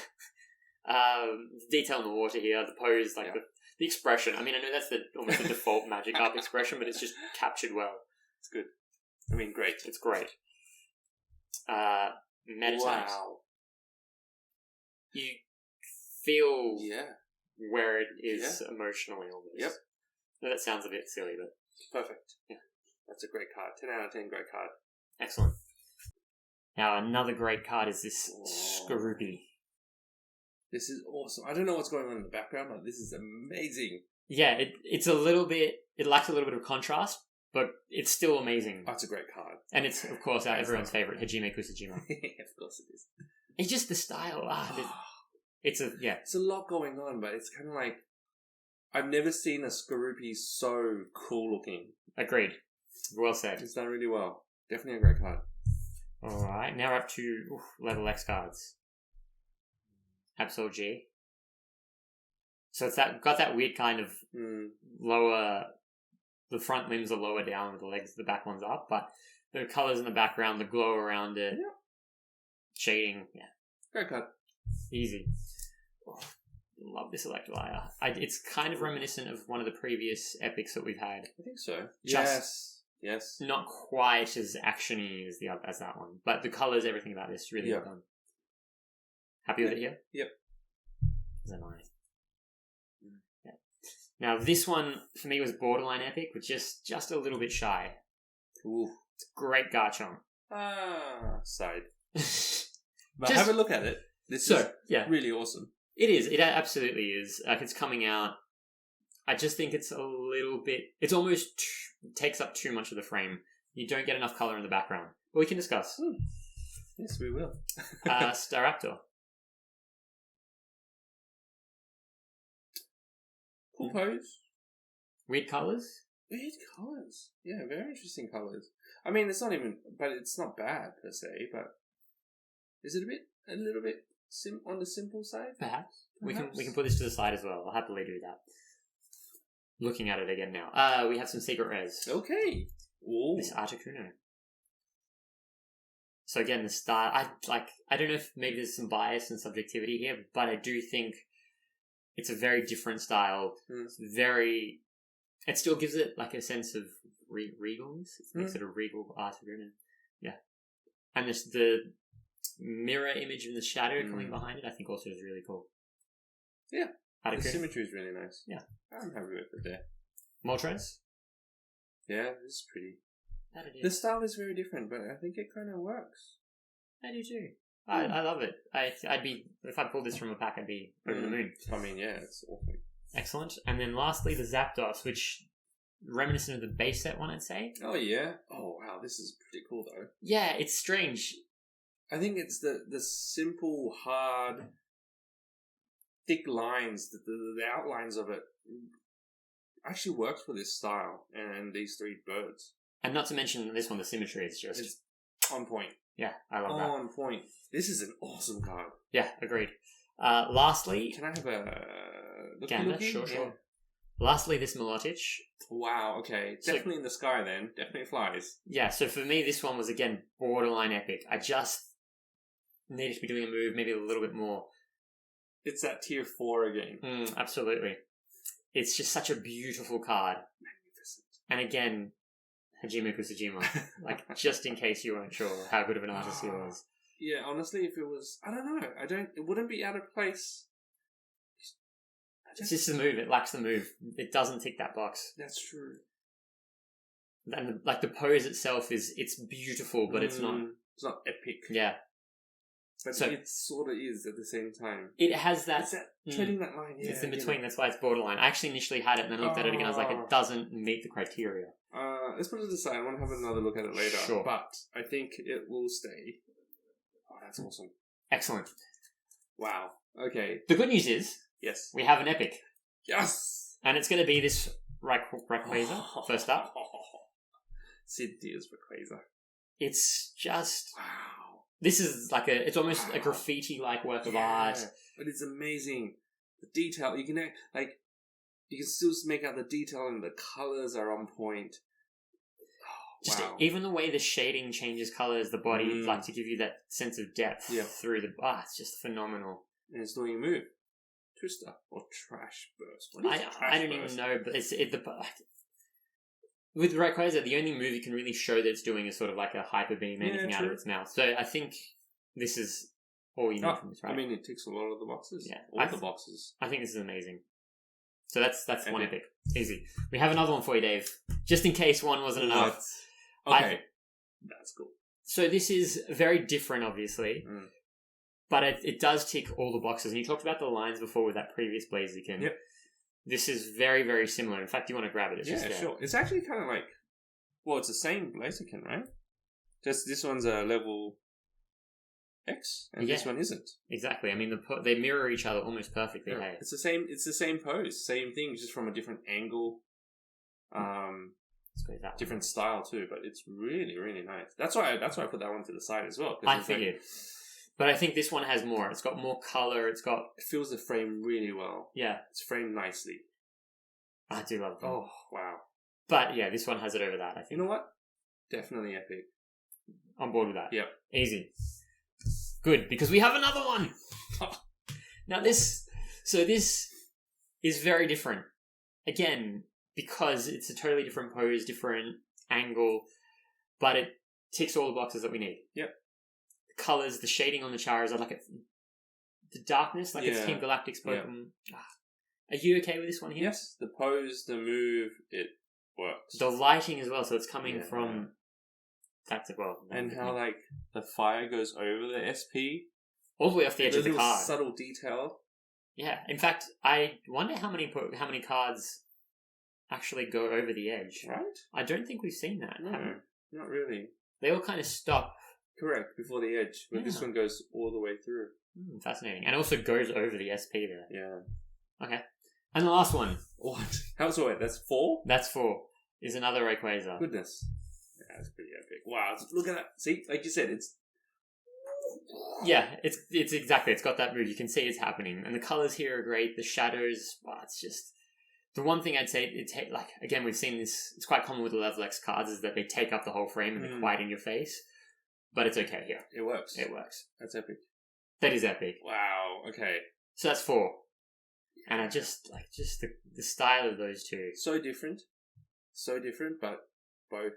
Detail in the water here. The pose, like the expression. I mean, I know that's almost the default Magikarp expression, but it's just captured well. It's good. I mean, great. It's great. Meditite. Wow. You feel Yeah. where it is emotionally almost. Yep. No, that sounds a bit silly, but... Perfect. Yeah. That's a great card. 10 out of 10, great card. Excellent. Now, another great card is this Skorupi. This is awesome. I don't know what's going on in the background, but this is amazing. Yeah, it's a little bit... It lacks a little bit of contrast, but it's still amazing. Oh, it's a great card. And it's, of course, everyone's favourite, Hajime Kusajima. Of course it is. It's just the style. It's a... Yeah. It's a lot going on, but it's kind of like... I've never seen a Skorupi so cool looking. Agreed. Well said. It's done really well. Definitely a great card. Alright, now we're up to level X cards. Absol G. So it's got that weird kind of lower... The front limbs are lower down with the legs, the back one's up, but the colours in the background, the glow around it, shading, Great card. Easy. Oh, love this Electolaya. It's kind of reminiscent of one of the previous epics that we've had. I think so. Just Yes. not quite as actiony as that one, but the colours, everything about this, really well done. Happy with it here? Yep. Is that nice? Yeah. Now this one for me was borderline epic, but just a little bit shy. Ooh. It's a great Garchomp. Side. But have a look at it. This is really awesome. It is. It absolutely is. It's coming out. I just think it's a little bit... It's almost takes up too much of the frame. You don't get enough colour in the background. But we can discuss. Yes, we will. Staraptor. Cool pose. Weird colours? Weird colours. Yeah, very interesting colours. I mean, it's not even... But it's not bad, per se, but... Is it a little bit on the simple side? Perhaps. We can put this to the side as well. I'll happily do that. Looking at it again now. We have some secret rares. Okay. Ooh. This Articuno. So again, the style... I don't know if maybe there's some bias and subjectivity here, but I do think it's a very different style. It's very... It still gives it like a sense of regalness. It makes it a regal Articuno. Yeah. And the mirror image in the shadow coming behind it, I think also is really cool. Yeah. Articuno. The symmetry is really nice. Yeah. I'm happy with it there. Moltres? Yeah, this is pretty. That it is. The style is very different, but I think it kind of works. I do too. I love it. I'd be... If I pulled this from a pack, I'd be over the moon. I mean, yeah, it's awesome. Excellent. And then lastly, the Zapdos, which... Reminiscent of the base set one, I'd say. Oh, yeah? Oh, wow, this is pretty cool, though. Yeah, it's strange. I think it's the simple, hard thick lines, the outlines of it actually works for this style and these three birds. And not to mention this one, the symmetry is just... It's on point. Yeah, I love that. On point. This is an awesome card. Yeah, agreed. Lastly... Can I have a... Gander? Sure. Lastly, this Milotic. Wow, okay. Definitely in the sky then. Definitely flies. Yeah, so for me, this one was, again, borderline epic. I just needed to be doing a move maybe a little bit more. It's that tier 4 again. Absolutely. It's just such a beautiful card. Magnificent. And again, Hajime Kusajima. Like, just in case you weren't sure how good of an artist he was. Yeah, honestly, if it was... I don't know. It wouldn't be out of place. It's just the move. It lacks the move. It doesn't tick that box. That's true. And like the pose itself it's beautiful, but it's not. It's not epic. Yeah. But so, it sort of is at the same time. It has that. It's that treading that line. Yeah, it's in between. That's why it's borderline. I actually initially had it, and then I looked at it again. I was like, it doesn't meet the criteria. Let's put it aside. I want to have another look at it later. Sure. But I think it will stay. Oh, that's awesome. Excellent. Wow. Okay. The good news is, yes, we have an epic. Yes. And it's going to be this Rayquaza first up. Sid Deer's Rayquaza. It's just... Wow. This is like it's almost a graffiti-like work of art. But it's amazing. The detail, you can still make out the detail and the colours are on point. Just wow. Even the way the shading changes colours, the body, like to give you that sense of depth through the... it's just phenomenal. And it's doing a move. Twister or Trash Burst. What is I don't even know, but with Rayquaza, the only move you can really show that it's doing is sort of like a hyper beam anything out of its mouth. So I think this is all you need from this, right? I mean, it ticks a lot of the boxes. Yeah, all the boxes. I think this is amazing. So that's one epic. Easy. We have another one for you, Dave. Just in case one wasn't enough. Okay, that's cool. So this is very different, obviously. But it does tick all the boxes. And you talked about the lines before with that previous Blaziken. Yep. This is very, very similar. In fact, you want to grab it. It's just there. Sure. It's actually kind of like... Well, it's the same Blaziken, right? Just this one's a level X, and this one isn't. Exactly. I mean, they mirror each other almost perfectly. Yeah. Hey? It's the same pose. Same thing, just from a different angle. Different style too, but it's really, really nice. That's why I put that one to the side as well. I figured. But I think this one has more. It's got more colour. It fills the frame really well. Yeah. It's framed nicely. I do love it. Oh, wow. But yeah, this one has it over that, I think. You know what? Definitely epic. On board with that. Yep. Easy. Good, because we have another one. Now this is very different. Again, because it's a totally different pose, different angle, but it ticks all the boxes that we need. Yep. Colors, the shading on the Charizard, like the darkness, like it's Team Galactic's Pokemon. Yeah. Are you okay with this one here? Yes, the pose, the move, it works. The lighting as well, so it's coming from that as well. And how like the fire goes over the SP, all the way off the edge of the card. Subtle detail. Yeah, in fact, I wonder how many cards actually go over the edge. Right? I don't think we've seen that. No, not really. They all kind of stop. Correct, before the edge. But this one goes all the way through. Fascinating. And also goes over the SP there. Yeah. Okay. And the last one. What? How's it? That's 4? That's 4. Is another Rayquaza. Goodness. Yeah, that's pretty epic. Wow. Look at that. See, like you said, it's... Yeah, it's exactly. It's got that mood. You can see it's happening. And the colours here are great. The shadows, it's just... The one thing I'd say, again, we've seen this, it's quite common with the level X cards, is that they take up the whole frame and they're quite in your face. But it's okay here. It works. It works. That's epic. That is epic. Wow, okay. So that's 4. And I just, the style of those two. So different, but both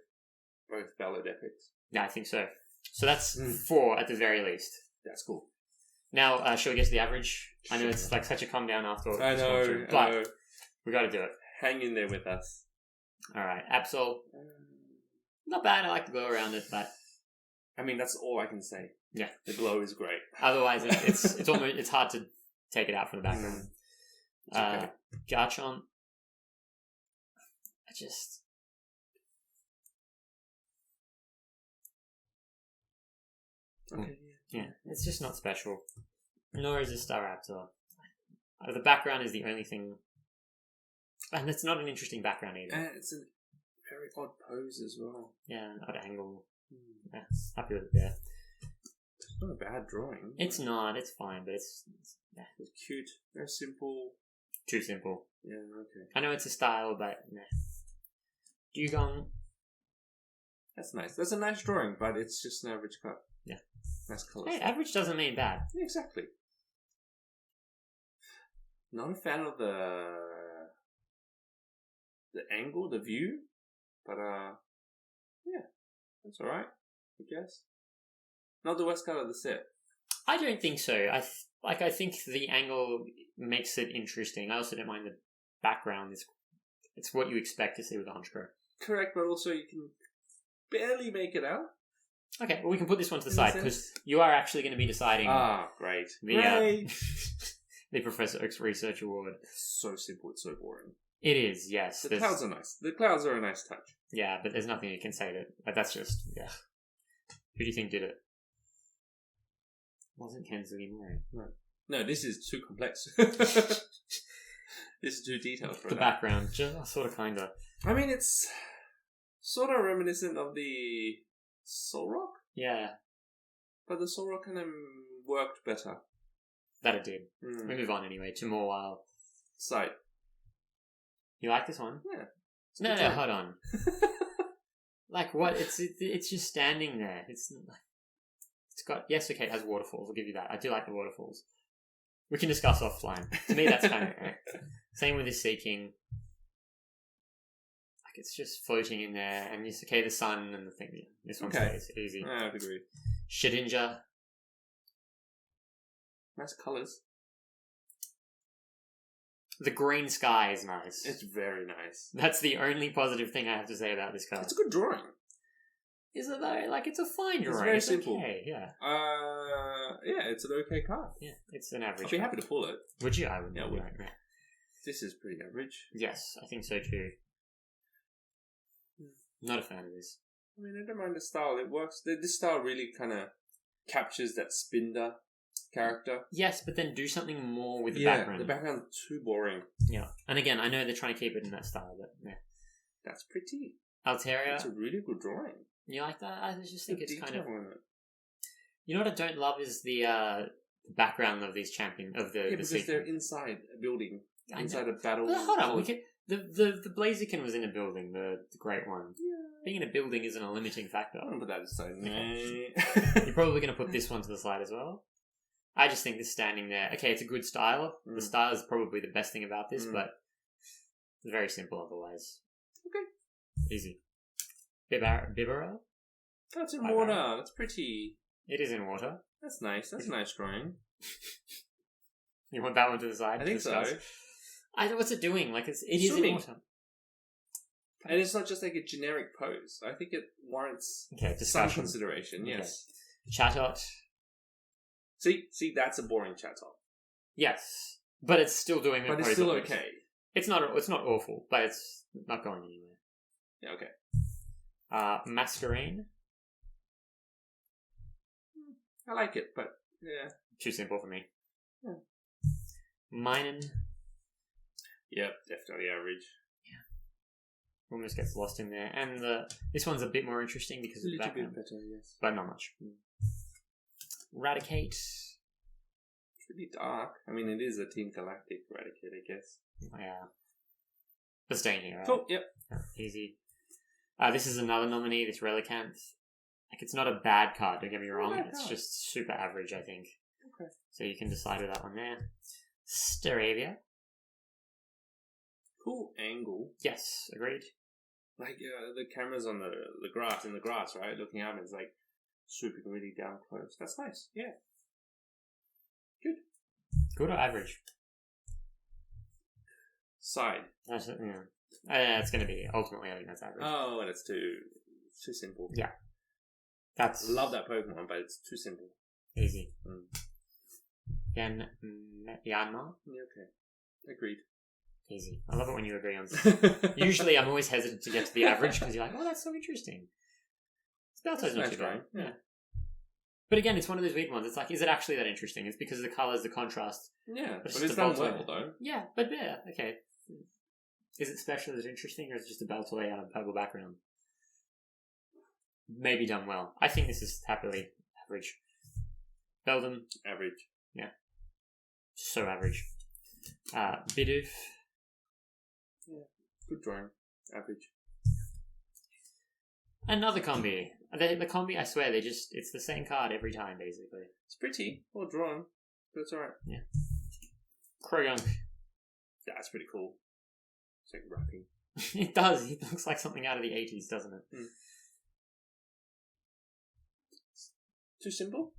valid epics. Yeah, I think so. So that's 4 at the very least. That's cool. Now, shall we get to the average? I know it's like such a come down after all. I know, but we got to do it. Hang in there with us. All right, Absol. Not bad. I like the glow around it, but I mean that's all I can say. Yeah, the glow is great. Otherwise, it's almost it's hard to take it out from the background. Okay. Garchomp. Okay. Yeah, it's just not special. Nor is a Staraptor. The background is the only thing, and it's not an interesting background either. And it's a very odd pose as well. Yeah, an odd angle. Yeah, happy with it there. It's not a bad drawing. It's not. It's fine, but it's cute. Very simple. too simple. Yeah, okay. I know it's a style, but nah. Dugong. That's nice. That's a nice drawing, but it's just an average cut. Yeah. Nice colours. Hey, average doesn't mean bad. Yeah, exactly. Not a fan of the angle, the view, but yeah, that's all right, I guess. Not the worst cut of the set. I don't think so. I think the angle makes it interesting. I also don't mind the background. It's what you expect to see with a Honchkrow. Correct, but also you can barely make it out. Okay, well we can put this one to the side because you are actually going to be deciding. Ah, great. The the Professor Oak's Research Award. It's so simple. It's so boring. It is, yes. The clouds are nice. The clouds are a nice touch. Yeah, but there's nothing you can say that. That's just Who do you think did it? Wasn't Ken Sugimori. No, this is too complex. This is too detailed for the background, just sort of, kind of. I mean, it's sort of reminiscent of the Soul Rock. Yeah, but the Soul Rock kind of worked better. That it did. We move on anyway. 2 more while. Sight. You like this one? Yeah. No, hold on. Like what? It's just standing there. It's got, yes, okay, it has waterfalls. I'll give you that. I do like the waterfalls. We can discuss offline. To me, that's kind of same with this Seeking. Like it's just floating in there, and it's okay. The sun and the thing. Yeah, this one stays easy. I would agree. Shedinja. Nice colours. The green sky is nice. It's very nice. That's the only positive thing I have to say about this card. It's a good drawing. Is it though? Like, it's a fine drawing. It's very simple. Okay, yeah. Yeah, it's an okay card. Yeah, it's an average. I'd be happy to pull it. Would you? I would. Yeah, I would. Right. This is pretty average. Yes, I think so too. Not a fan of this. I mean, I don't mind the style. It works. This style really kind of captures that Spinder character. Yes, but then do something more with the background. The background's too boring. Yeah, and again, I know they're trying to keep it in that style, but yeah. That's pretty. Altaria. It's a really good drawing. You like that? I just think it's kind of. In it. You know what I don't love is the background of these of the. Yeah, the because Seeking. they're inside a building, inside a battle. Well, hold on, the Blaziken was in a building, the great one. Yeah. Being in a building isn't a limiting factor. I don't put that aside. You're probably going to put this one to the side as well. I just think this standing there. Okay, it's a good style. The style is probably the best thing about this, but it's very simple otherwise. Okay. Easy. Bibarel? That's in water. That's pretty. It is in water. That's nice. That's a nice drawing. You want that one to the side? I think so. What's it doing? Like it is in water. And it's not just like a generic pose. I think it warrants some consideration. Okay. Yes. Chatot. See, that's a boring Chatot. Yes, but it's still doing. But it's still okay. It's not awful, but it's not going anywhere. Yeah. Okay. Masquerade. I like it, but yeah, too simple for me. Yeah. Minen. Yep, definitely average. Yeah. Almost gets lost in there, and this one's a bit more interesting because of the background. A little bit better, yes, but not much. Raticate. It's really dark. I mean, it is a Team Galactic Raticate, I guess. Yeah. But staying here, right? Cool, yep. Easy. This is another nominee, this Relicanth. Like, it's not a bad card, don't get me wrong. It's just super average, I think. Okay. So you can decide with that one there. Staravia. Cool angle. Yes, agreed. Like, the camera's on the grass, right? Looking out, and it's like swooping really down close. That's nice, yeah. Good. Good or average? Side. That's, it's going to be, ultimately, I think that's average. Oh, and it's too simple. Yeah. I love that Pokemon, but it's too simple. Easy. Then, Yanma. Yeah, okay. Agreed. Easy. I love it when you agree on something. Usually I'm always hesitant to get to the average because you're like, oh, that's so interesting. Spelltoad's not too bad. Yeah. But again, it's one of those weird ones. It's like, is it actually that interesting? It's because of the colours, the contrast. Yeah, But but it's it's just a done bolt well, though. Yeah, but yeah, okay. Is it special? Is it interesting? Or is it just a bell toy on a purple background? Maybe done well. I think this is happily average. Beldum. Average. Yeah. So average. Bidoof. Yeah. Good drawing. Average. Another combi. The combi, I swear, it's the same card every time, basically. It's pretty. Well drawn. But it's alright. Yeah. Krogunk. That's pretty cool. It's like rapping. It does. It looks like something out of the 80s, doesn't it? Mm. Too simple?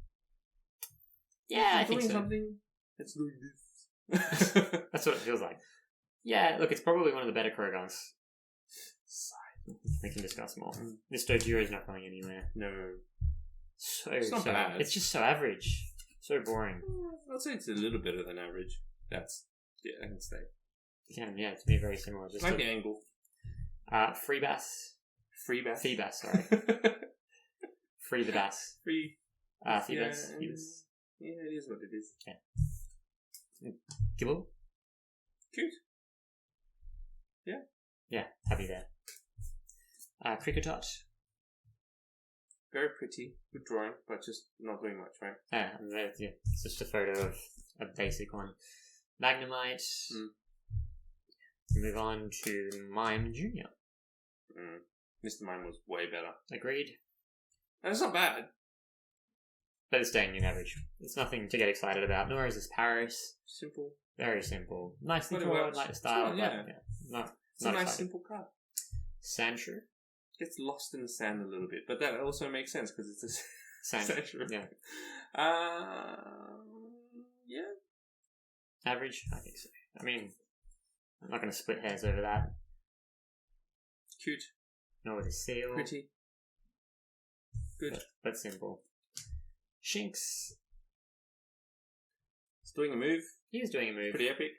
Yeah, I It's think doing so. something. It's doing this. That's what it feels like. Yeah, look, it's probably one of the better Krogunks. We can discuss more. This Dojiro is not going anywhere. No. It's not bad. It's just so average. So boring. I'd say it's a little better than average. I can say. Yeah, to me very similar. Just like the angle. Free Bass. Free bass. Fee Bass, sorry. Free the Bass. Free. Fee Yeah, Bass. yeah, it is what it is. Yeah. Gibble? Cute. Yeah, happy there. Cricketot. Very pretty. Good drawing, but just not doing much, right? Yeah, it's just a photo of a basic one. Magnemite. Move on to Mime Jr. Mr. Mime was way better. Agreed. And it's not bad. But it's staying in average. It's nothing to get excited about. Nor is this Paris. Simple. Very simple. Nicely But it drawn, works. like the style. It's fun, but, not It's a nice, exciting. simple card. Sandshrew. Gets lost in the sand a little bit, but that also makes sense because it's a Sandshrew. Yeah. Yeah. Average? I think so. I mean, I'm not going to split hairs over that. Cute. Nor with a seal. Pretty. Good. But simple. Shinx. It's doing a move. He is doing a move. Pretty epic.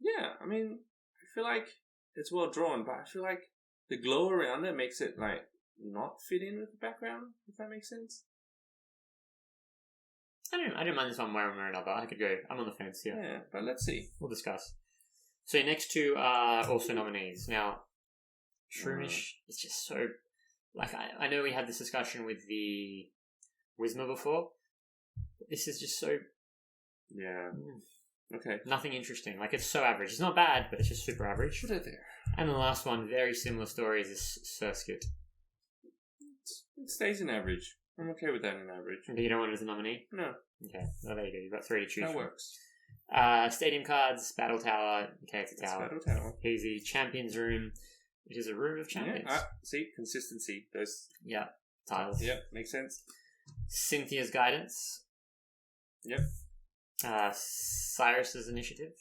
Yeah, I mean, I feel like it's well drawn, but I feel like the glow around it makes it, like, not fit in with the background, if that makes sense. I don't mind this one one way or another. I could go. I'm on the fence here. Yeah, but let's see. We'll discuss. So your next two are also nominees. Now, Shroomish is just so... Like, I know we had this discussion with the Whisma before. But this is just so... Yeah. Okay. Nothing interesting. Like, it's so average. It's not bad, but it's just super average. Put it there. And the last one, very similar story, is this Surskit. It stays in average. I'm okay with that in average. Okay, you don't want it as a nominee? No. Okay, well, there you go. You've got three to choose That from. works. Stadium cards, Battle Tower. Okay, it's a It's tower. Battle Tower. Easy. Champions Room, which is a room of champions. Yeah. See? Consistency. Those. Yeah, tiles. Yep. Makes sense. Cynthia's Guidance. Yep. Cyrus's Initiative.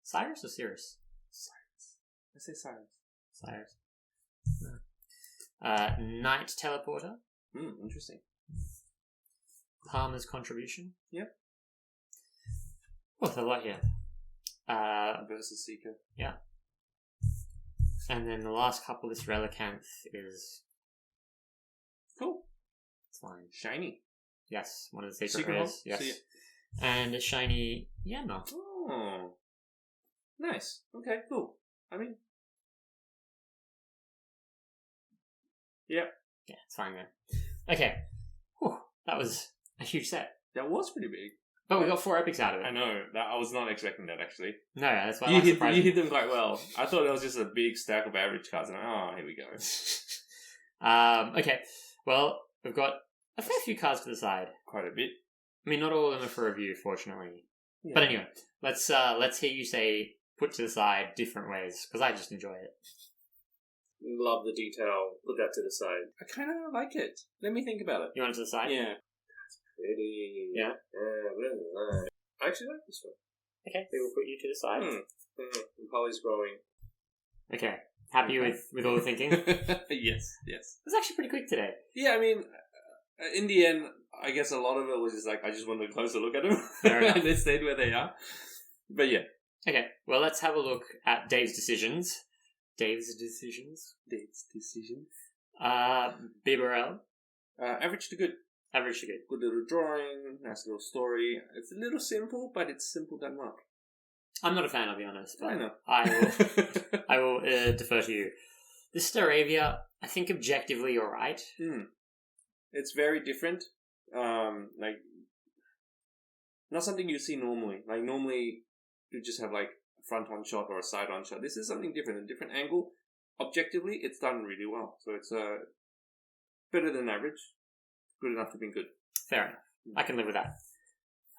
Cyrus or Cirrus? Cyrus. I say Cyrus. Cyrus. No. Night Teleporter. Interesting. Palmer's Contribution. Yep. What's a lot here? Versus Seeker. Yeah. And then the last couple, this Relicanth is Cool. fine. Shiny. Yes, one of the secret Secret rares. Hole? Yes. See ya. And a shiny Yammer. Oh. Nice. Okay, cool. I mean... Yep. Yeah, it's fine then. Okay. Whew, that was a huge set. That was pretty big. But we got 4 epics out of it. I know. I was not expecting that, actually. No, that's why You I'm hit, surprised. you hit them quite well. I thought it was just a big stack of average cards. And here we go. Okay. Well, we've got a fair few cards to the side. Quite a bit. I mean, not all of them are for review, fortunately. Yeah. But anyway, let's hear you say put to the side different ways, because I just enjoy it. Love the detail. Put that to the side. I kind of like it. Let me think about it. You want it to the side? Yeah. Pretty. Yeah? Really nice. I actually like this one. Okay, we will put you to the side. And Polly's growing. Okay. Happy with all the thinking? Yes. It was actually pretty quick today. Yeah, I mean, in the end, I guess a lot of it was just like, I just wanted a closer look at them. Fair enough. And they stayed where they are. But yeah. Okay, well, let's have a look at Dave's decisions. Dave's decision. Bibarel. Average to good. Average to good. Good little drawing, nice little story. It's a little simple, but it's simple done well. I'm not a fan, I'll be honest. But I know. I will defer to you. This Staravia, I think objectively you're right. It's very different. Like, not something you see normally. Like, normally you just have like a front-on shot or a side-on shot. This is something different, a different angle. Objectively, it's done really well. So it's better than average. Good enough to be good. Fair enough. I can live with that.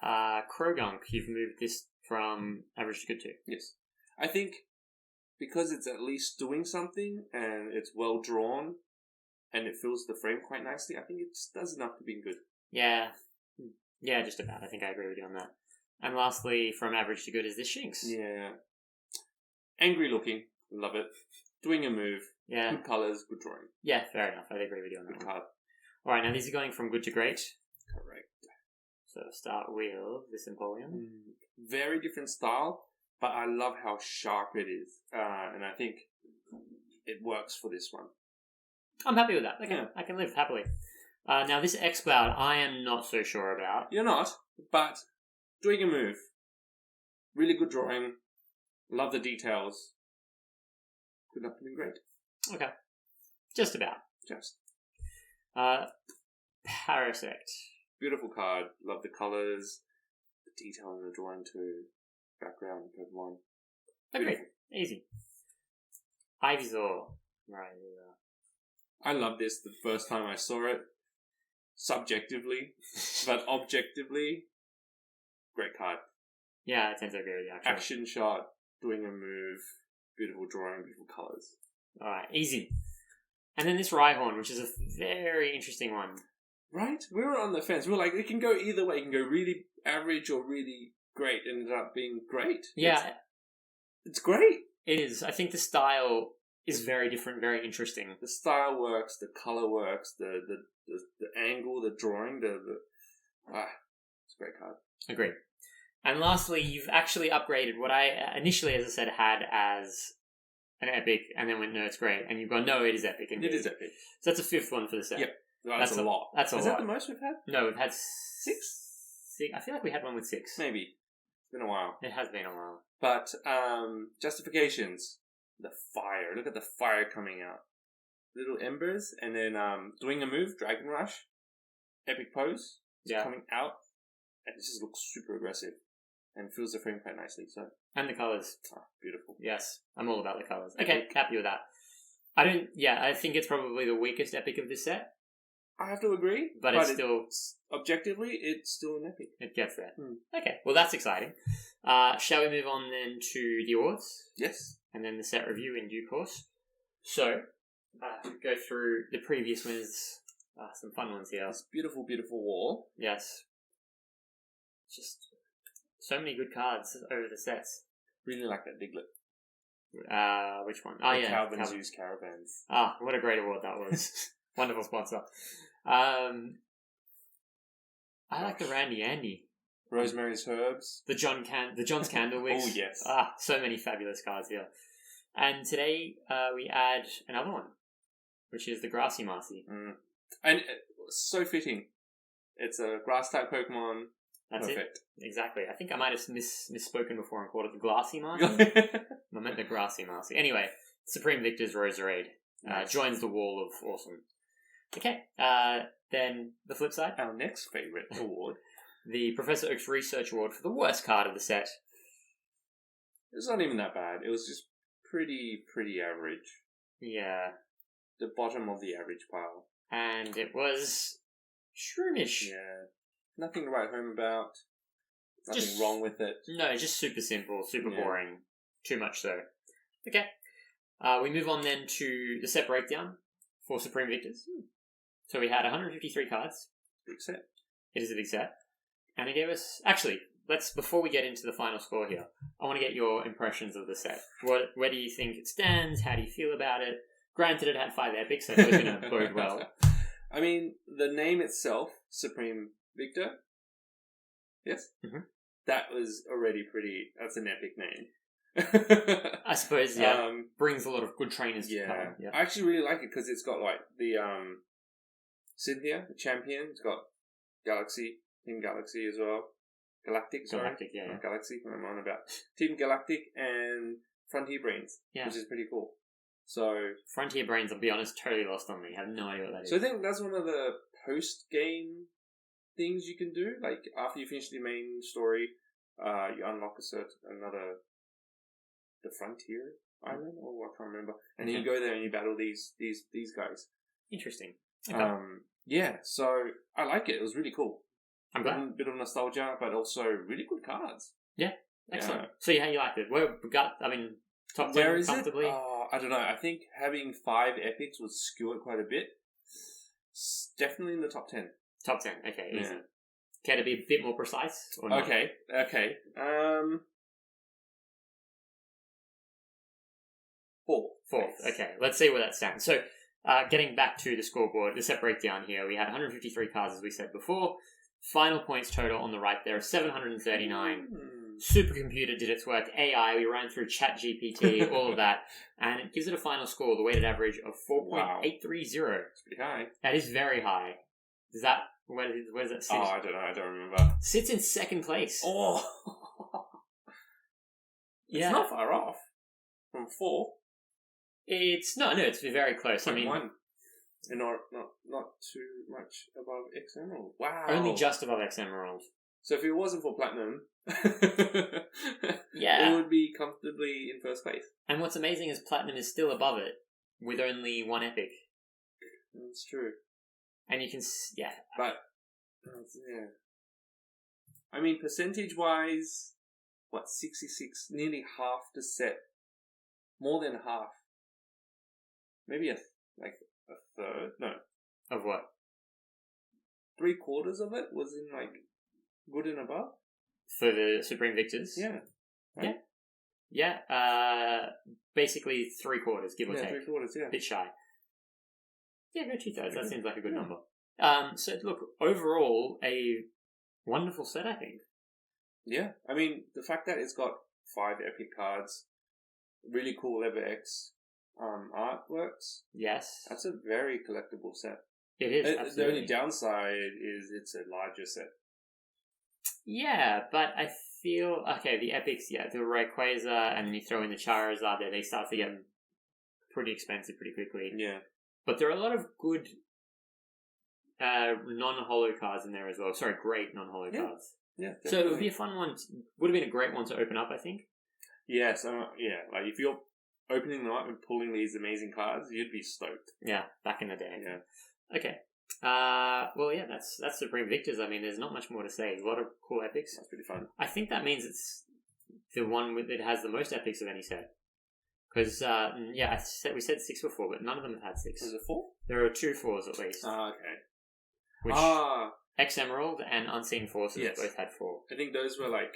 Krogunk, you've moved this from average to good too. Yes. I think because it's at least doing something and it's well drawn and it fills the frame quite nicely, I think it just does enough to be good. Yeah. Yeah, just about. I think I agree with you on that. And lastly, from average to good is this Shinx. Yeah. Angry looking. Love it. Doing a move. Yeah. Good colours, good drawing. Yeah, fair enough. I agree with you on that Good one. card. Alright, now these are going from good to great. Correct. So start with this Empoleon. Very different style, but I love how sharp it is. And I think it works for this one. I'm happy with that. Okay, Yeah. I can live happily. Now this X-Cloud, I am not so sure about. You're not, but doing a move. Really good drawing. Love the details. Good enough to be great. Okay. Just about. Just. Parasect. Beautiful card. Love the colours. The detail in the drawing too. Background, Pokemon. Agreed. Easy. Ivysaur. Right. I love this the first time I saw it. Subjectively. But objectively, great card. Yeah, I tend to agree with you, actually. Action shot. Doing a move. Beautiful drawing. Beautiful colours. Alright, easy. And then this Rhyhorn, which is a very interesting one. Right? We were on the fence. We were like, it can go either way. It can go really average or really great. It ended up being great. Yeah. It's great. It is. I think the style is very different, very interesting. The style works, the colour works, the angle, the drawing, it's a great card. Agreed. And lastly, you've actually upgraded what I initially, as I said, had as an epic, and then went, no, it's great. And you've gone, no, it is epic. Indeed. It is epic. So that's a fifth one for the set. Yep. That's a lot. That's a lot. Is that the most we've had? No, we've had six. I feel like we had one with 6. Maybe. It's been a while. It has been a while. But, justifications. The fire. Look at the fire coming out. Little embers, and then doing a move, Dragon Rush. Epic pose. It's coming out. And it just looks super aggressive. And fills the frame quite nicely, so. And the colours. Oh, beautiful. Yes, I'm all about the colours. Okay, happy with that. I think it's probably the weakest epic of this set. I have to agree. But it's still... Objectively, it's still an epic. It gets there. Okay, well that's exciting. Shall we move on then to the awards? Yes. And then the set review in due course. So, go through the previous winners. Some fun ones here. This beautiful, beautiful wall. Yes. Just so many good cards over the sets. Really like that Diglett. Which one? Oh, yeah. Calvin's used caravans. What a great award that was. Wonderful sponsor. I like the Randy Andy. Rosemary's Herbs. The John's Candlewick. Oh, yes. So many fabulous cards here. And today we add another one, which is the Grassy Marcy. And so fitting. It's a grass-type Pokemon. That's perfect. It. Exactly. I think I might have misspoken before and called it the Glassy Marcy. I meant the Grassy Marcy. Anyway, Supreme Victor's Roserade joins the wall of awesome. Okay, then the flip side. Our next favourite award. The Professor Oak's Research Award for the worst card of the set. It's not even that bad. It was just pretty average. Yeah. The bottom of the average pile. And it was shroomish. Yeah. Nothing to write home about. Nothing wrong with it. No, just super simple, super boring. Too much so. Okay. We move on then to the set breakdown for Supreme Victors. So we had 153 cards. Big set. It is a big set. And it gave us... Actually, before we get into the final score here, I want to get your impressions of the set. Where do you think it stands? How do you feel about it? Granted, it had 5 epics, so it's going to bode well. I mean, the name itself, Supreme Victor. Yes? Mm-hmm. That was already pretty... That's an epic name. I suppose, yeah. Brings a lot of good trainers to come. Yeah. I actually really like it because it's got like the Cynthia, the champion. It's got Galaxy, Team Galaxy as well. Galactic, yeah. Not Galaxy, what am I on about? Team Galactic and Frontier Brains, which is pretty cool. So Frontier Brains, I'll be honest, totally lost on me. I have no idea what that is. So I think that's one of the post-game things you can do. Like, after you finish the main story, you unlock the Frontier Island, or I can't remember. And then you go there and you battle these guys. Interesting. Okay. Yeah, so I like it. It was really cool. I'm glad. A bit of nostalgia, but also really good cards. Yeah, excellent. Yeah. So yeah, you liked it. Top 10 Where is comfortably? It? I don't know. I think having 5 epics would skew it quite a bit. It's definitely in the top 10. Top 10, okay, easy. Care to be a bit more precise? Or not? Okay. Fourth, okay. Let's see where that stands. So, getting back to the scoreboard, the set breakdown here, we had 153 cards, as we said before. Final points total on the right there, 739. Supercomputer did its work. AI, we ran through ChatGPT, all of that, and it gives it a final score, the weighted average of 4.830. Wow. It's pretty high. That is very high. Where does that sit? Oh, I don't know. I don't remember. Sits in second place. Oh, yeah. It's not far off from 4. It's it's very close. 1. And not too much above X Emerald. Wow. Only just above X Emerald. So if it wasn't for Platinum, yeah, it would be comfortably in first place. And what's amazing is Platinum is still above it with only 1 epic. That's true. And you can, But, yeah. I mean, percentage-wise, 66? Nearly half the set. More than half. Maybe a third? No. Of what? 3/4 of it was in, good and above? For the Supreme Victors? Yeah. Right? Yeah. Basically 3/4, give or take. 3/4, yeah. A bit shy. Yeah, go 2/3. That seems like a good number. So, look, overall, a wonderful set, I think. Yeah. I mean, the fact that it's got 5 epic cards, really cool Lever X artworks. Yes. That's a very collectible set. It is, absolutely. The only downside is it's a larger set. Yeah, but I feel... Okay, the epics, the Rayquaza, and then you throw in the Charizard there, they start to get pretty expensive pretty quickly. Yeah. But there are a lot of good non-holo cards in there as well. Sorry, great non-holo cards. Yeah, definitely. So it would be a fun one. Would have been a great one to open up, I think. Yes, if you're opening them up and pulling these amazing cards, you'd be stoked. Yeah, back in the day. Yeah. Okay. That's Supreme Victors. I mean, there's not much more to say. A lot of cool epics. That's pretty fun. I think that means it's the one that has the most epics of any set. Because, we said 6 before, but none of them have had 6. Is it 4? There are 2 4s at least. Okay. Which X Emerald and Unseen Forces both had 4. I think those were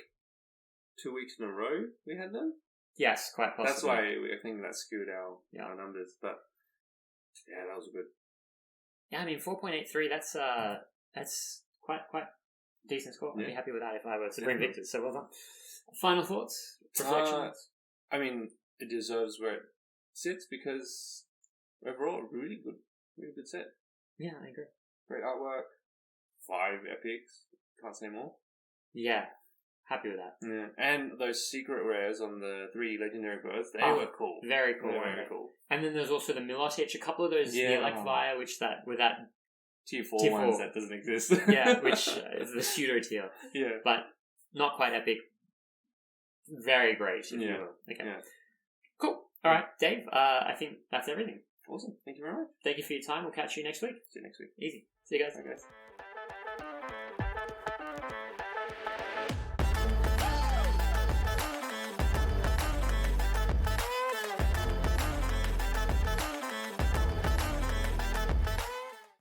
2 weeks in a row we had them. Yes, quite possibly. That's why I think that skewed our numbers. But yeah, that was good. Yeah, I mean 4.83. That's quite decent score. I'd be happy with that if I were Supreme Victors. So well done. Final thoughts, reflections. I mean, it deserves where it sits because overall, really good set. Yeah, I agree. Great artwork. 5 epics. Can't say more. Yeah. Happy with that. Yeah. And those secret rares on the 3 legendary birds, they were cool. Very cool. Very cool. And then there's also the Milotic, a couple of those Fire, with that tier 4 ones that doesn't exist. Yeah, which is the pseudo tier. Yeah. But not quite epic. Very great, if you will. Okay. Yeah. Cool. Alright, Dave, I think that's everything. Awesome. Thank you very much. Thank you for your time. We'll catch you next week. See you next week. Easy. See you guys. Bye, guys.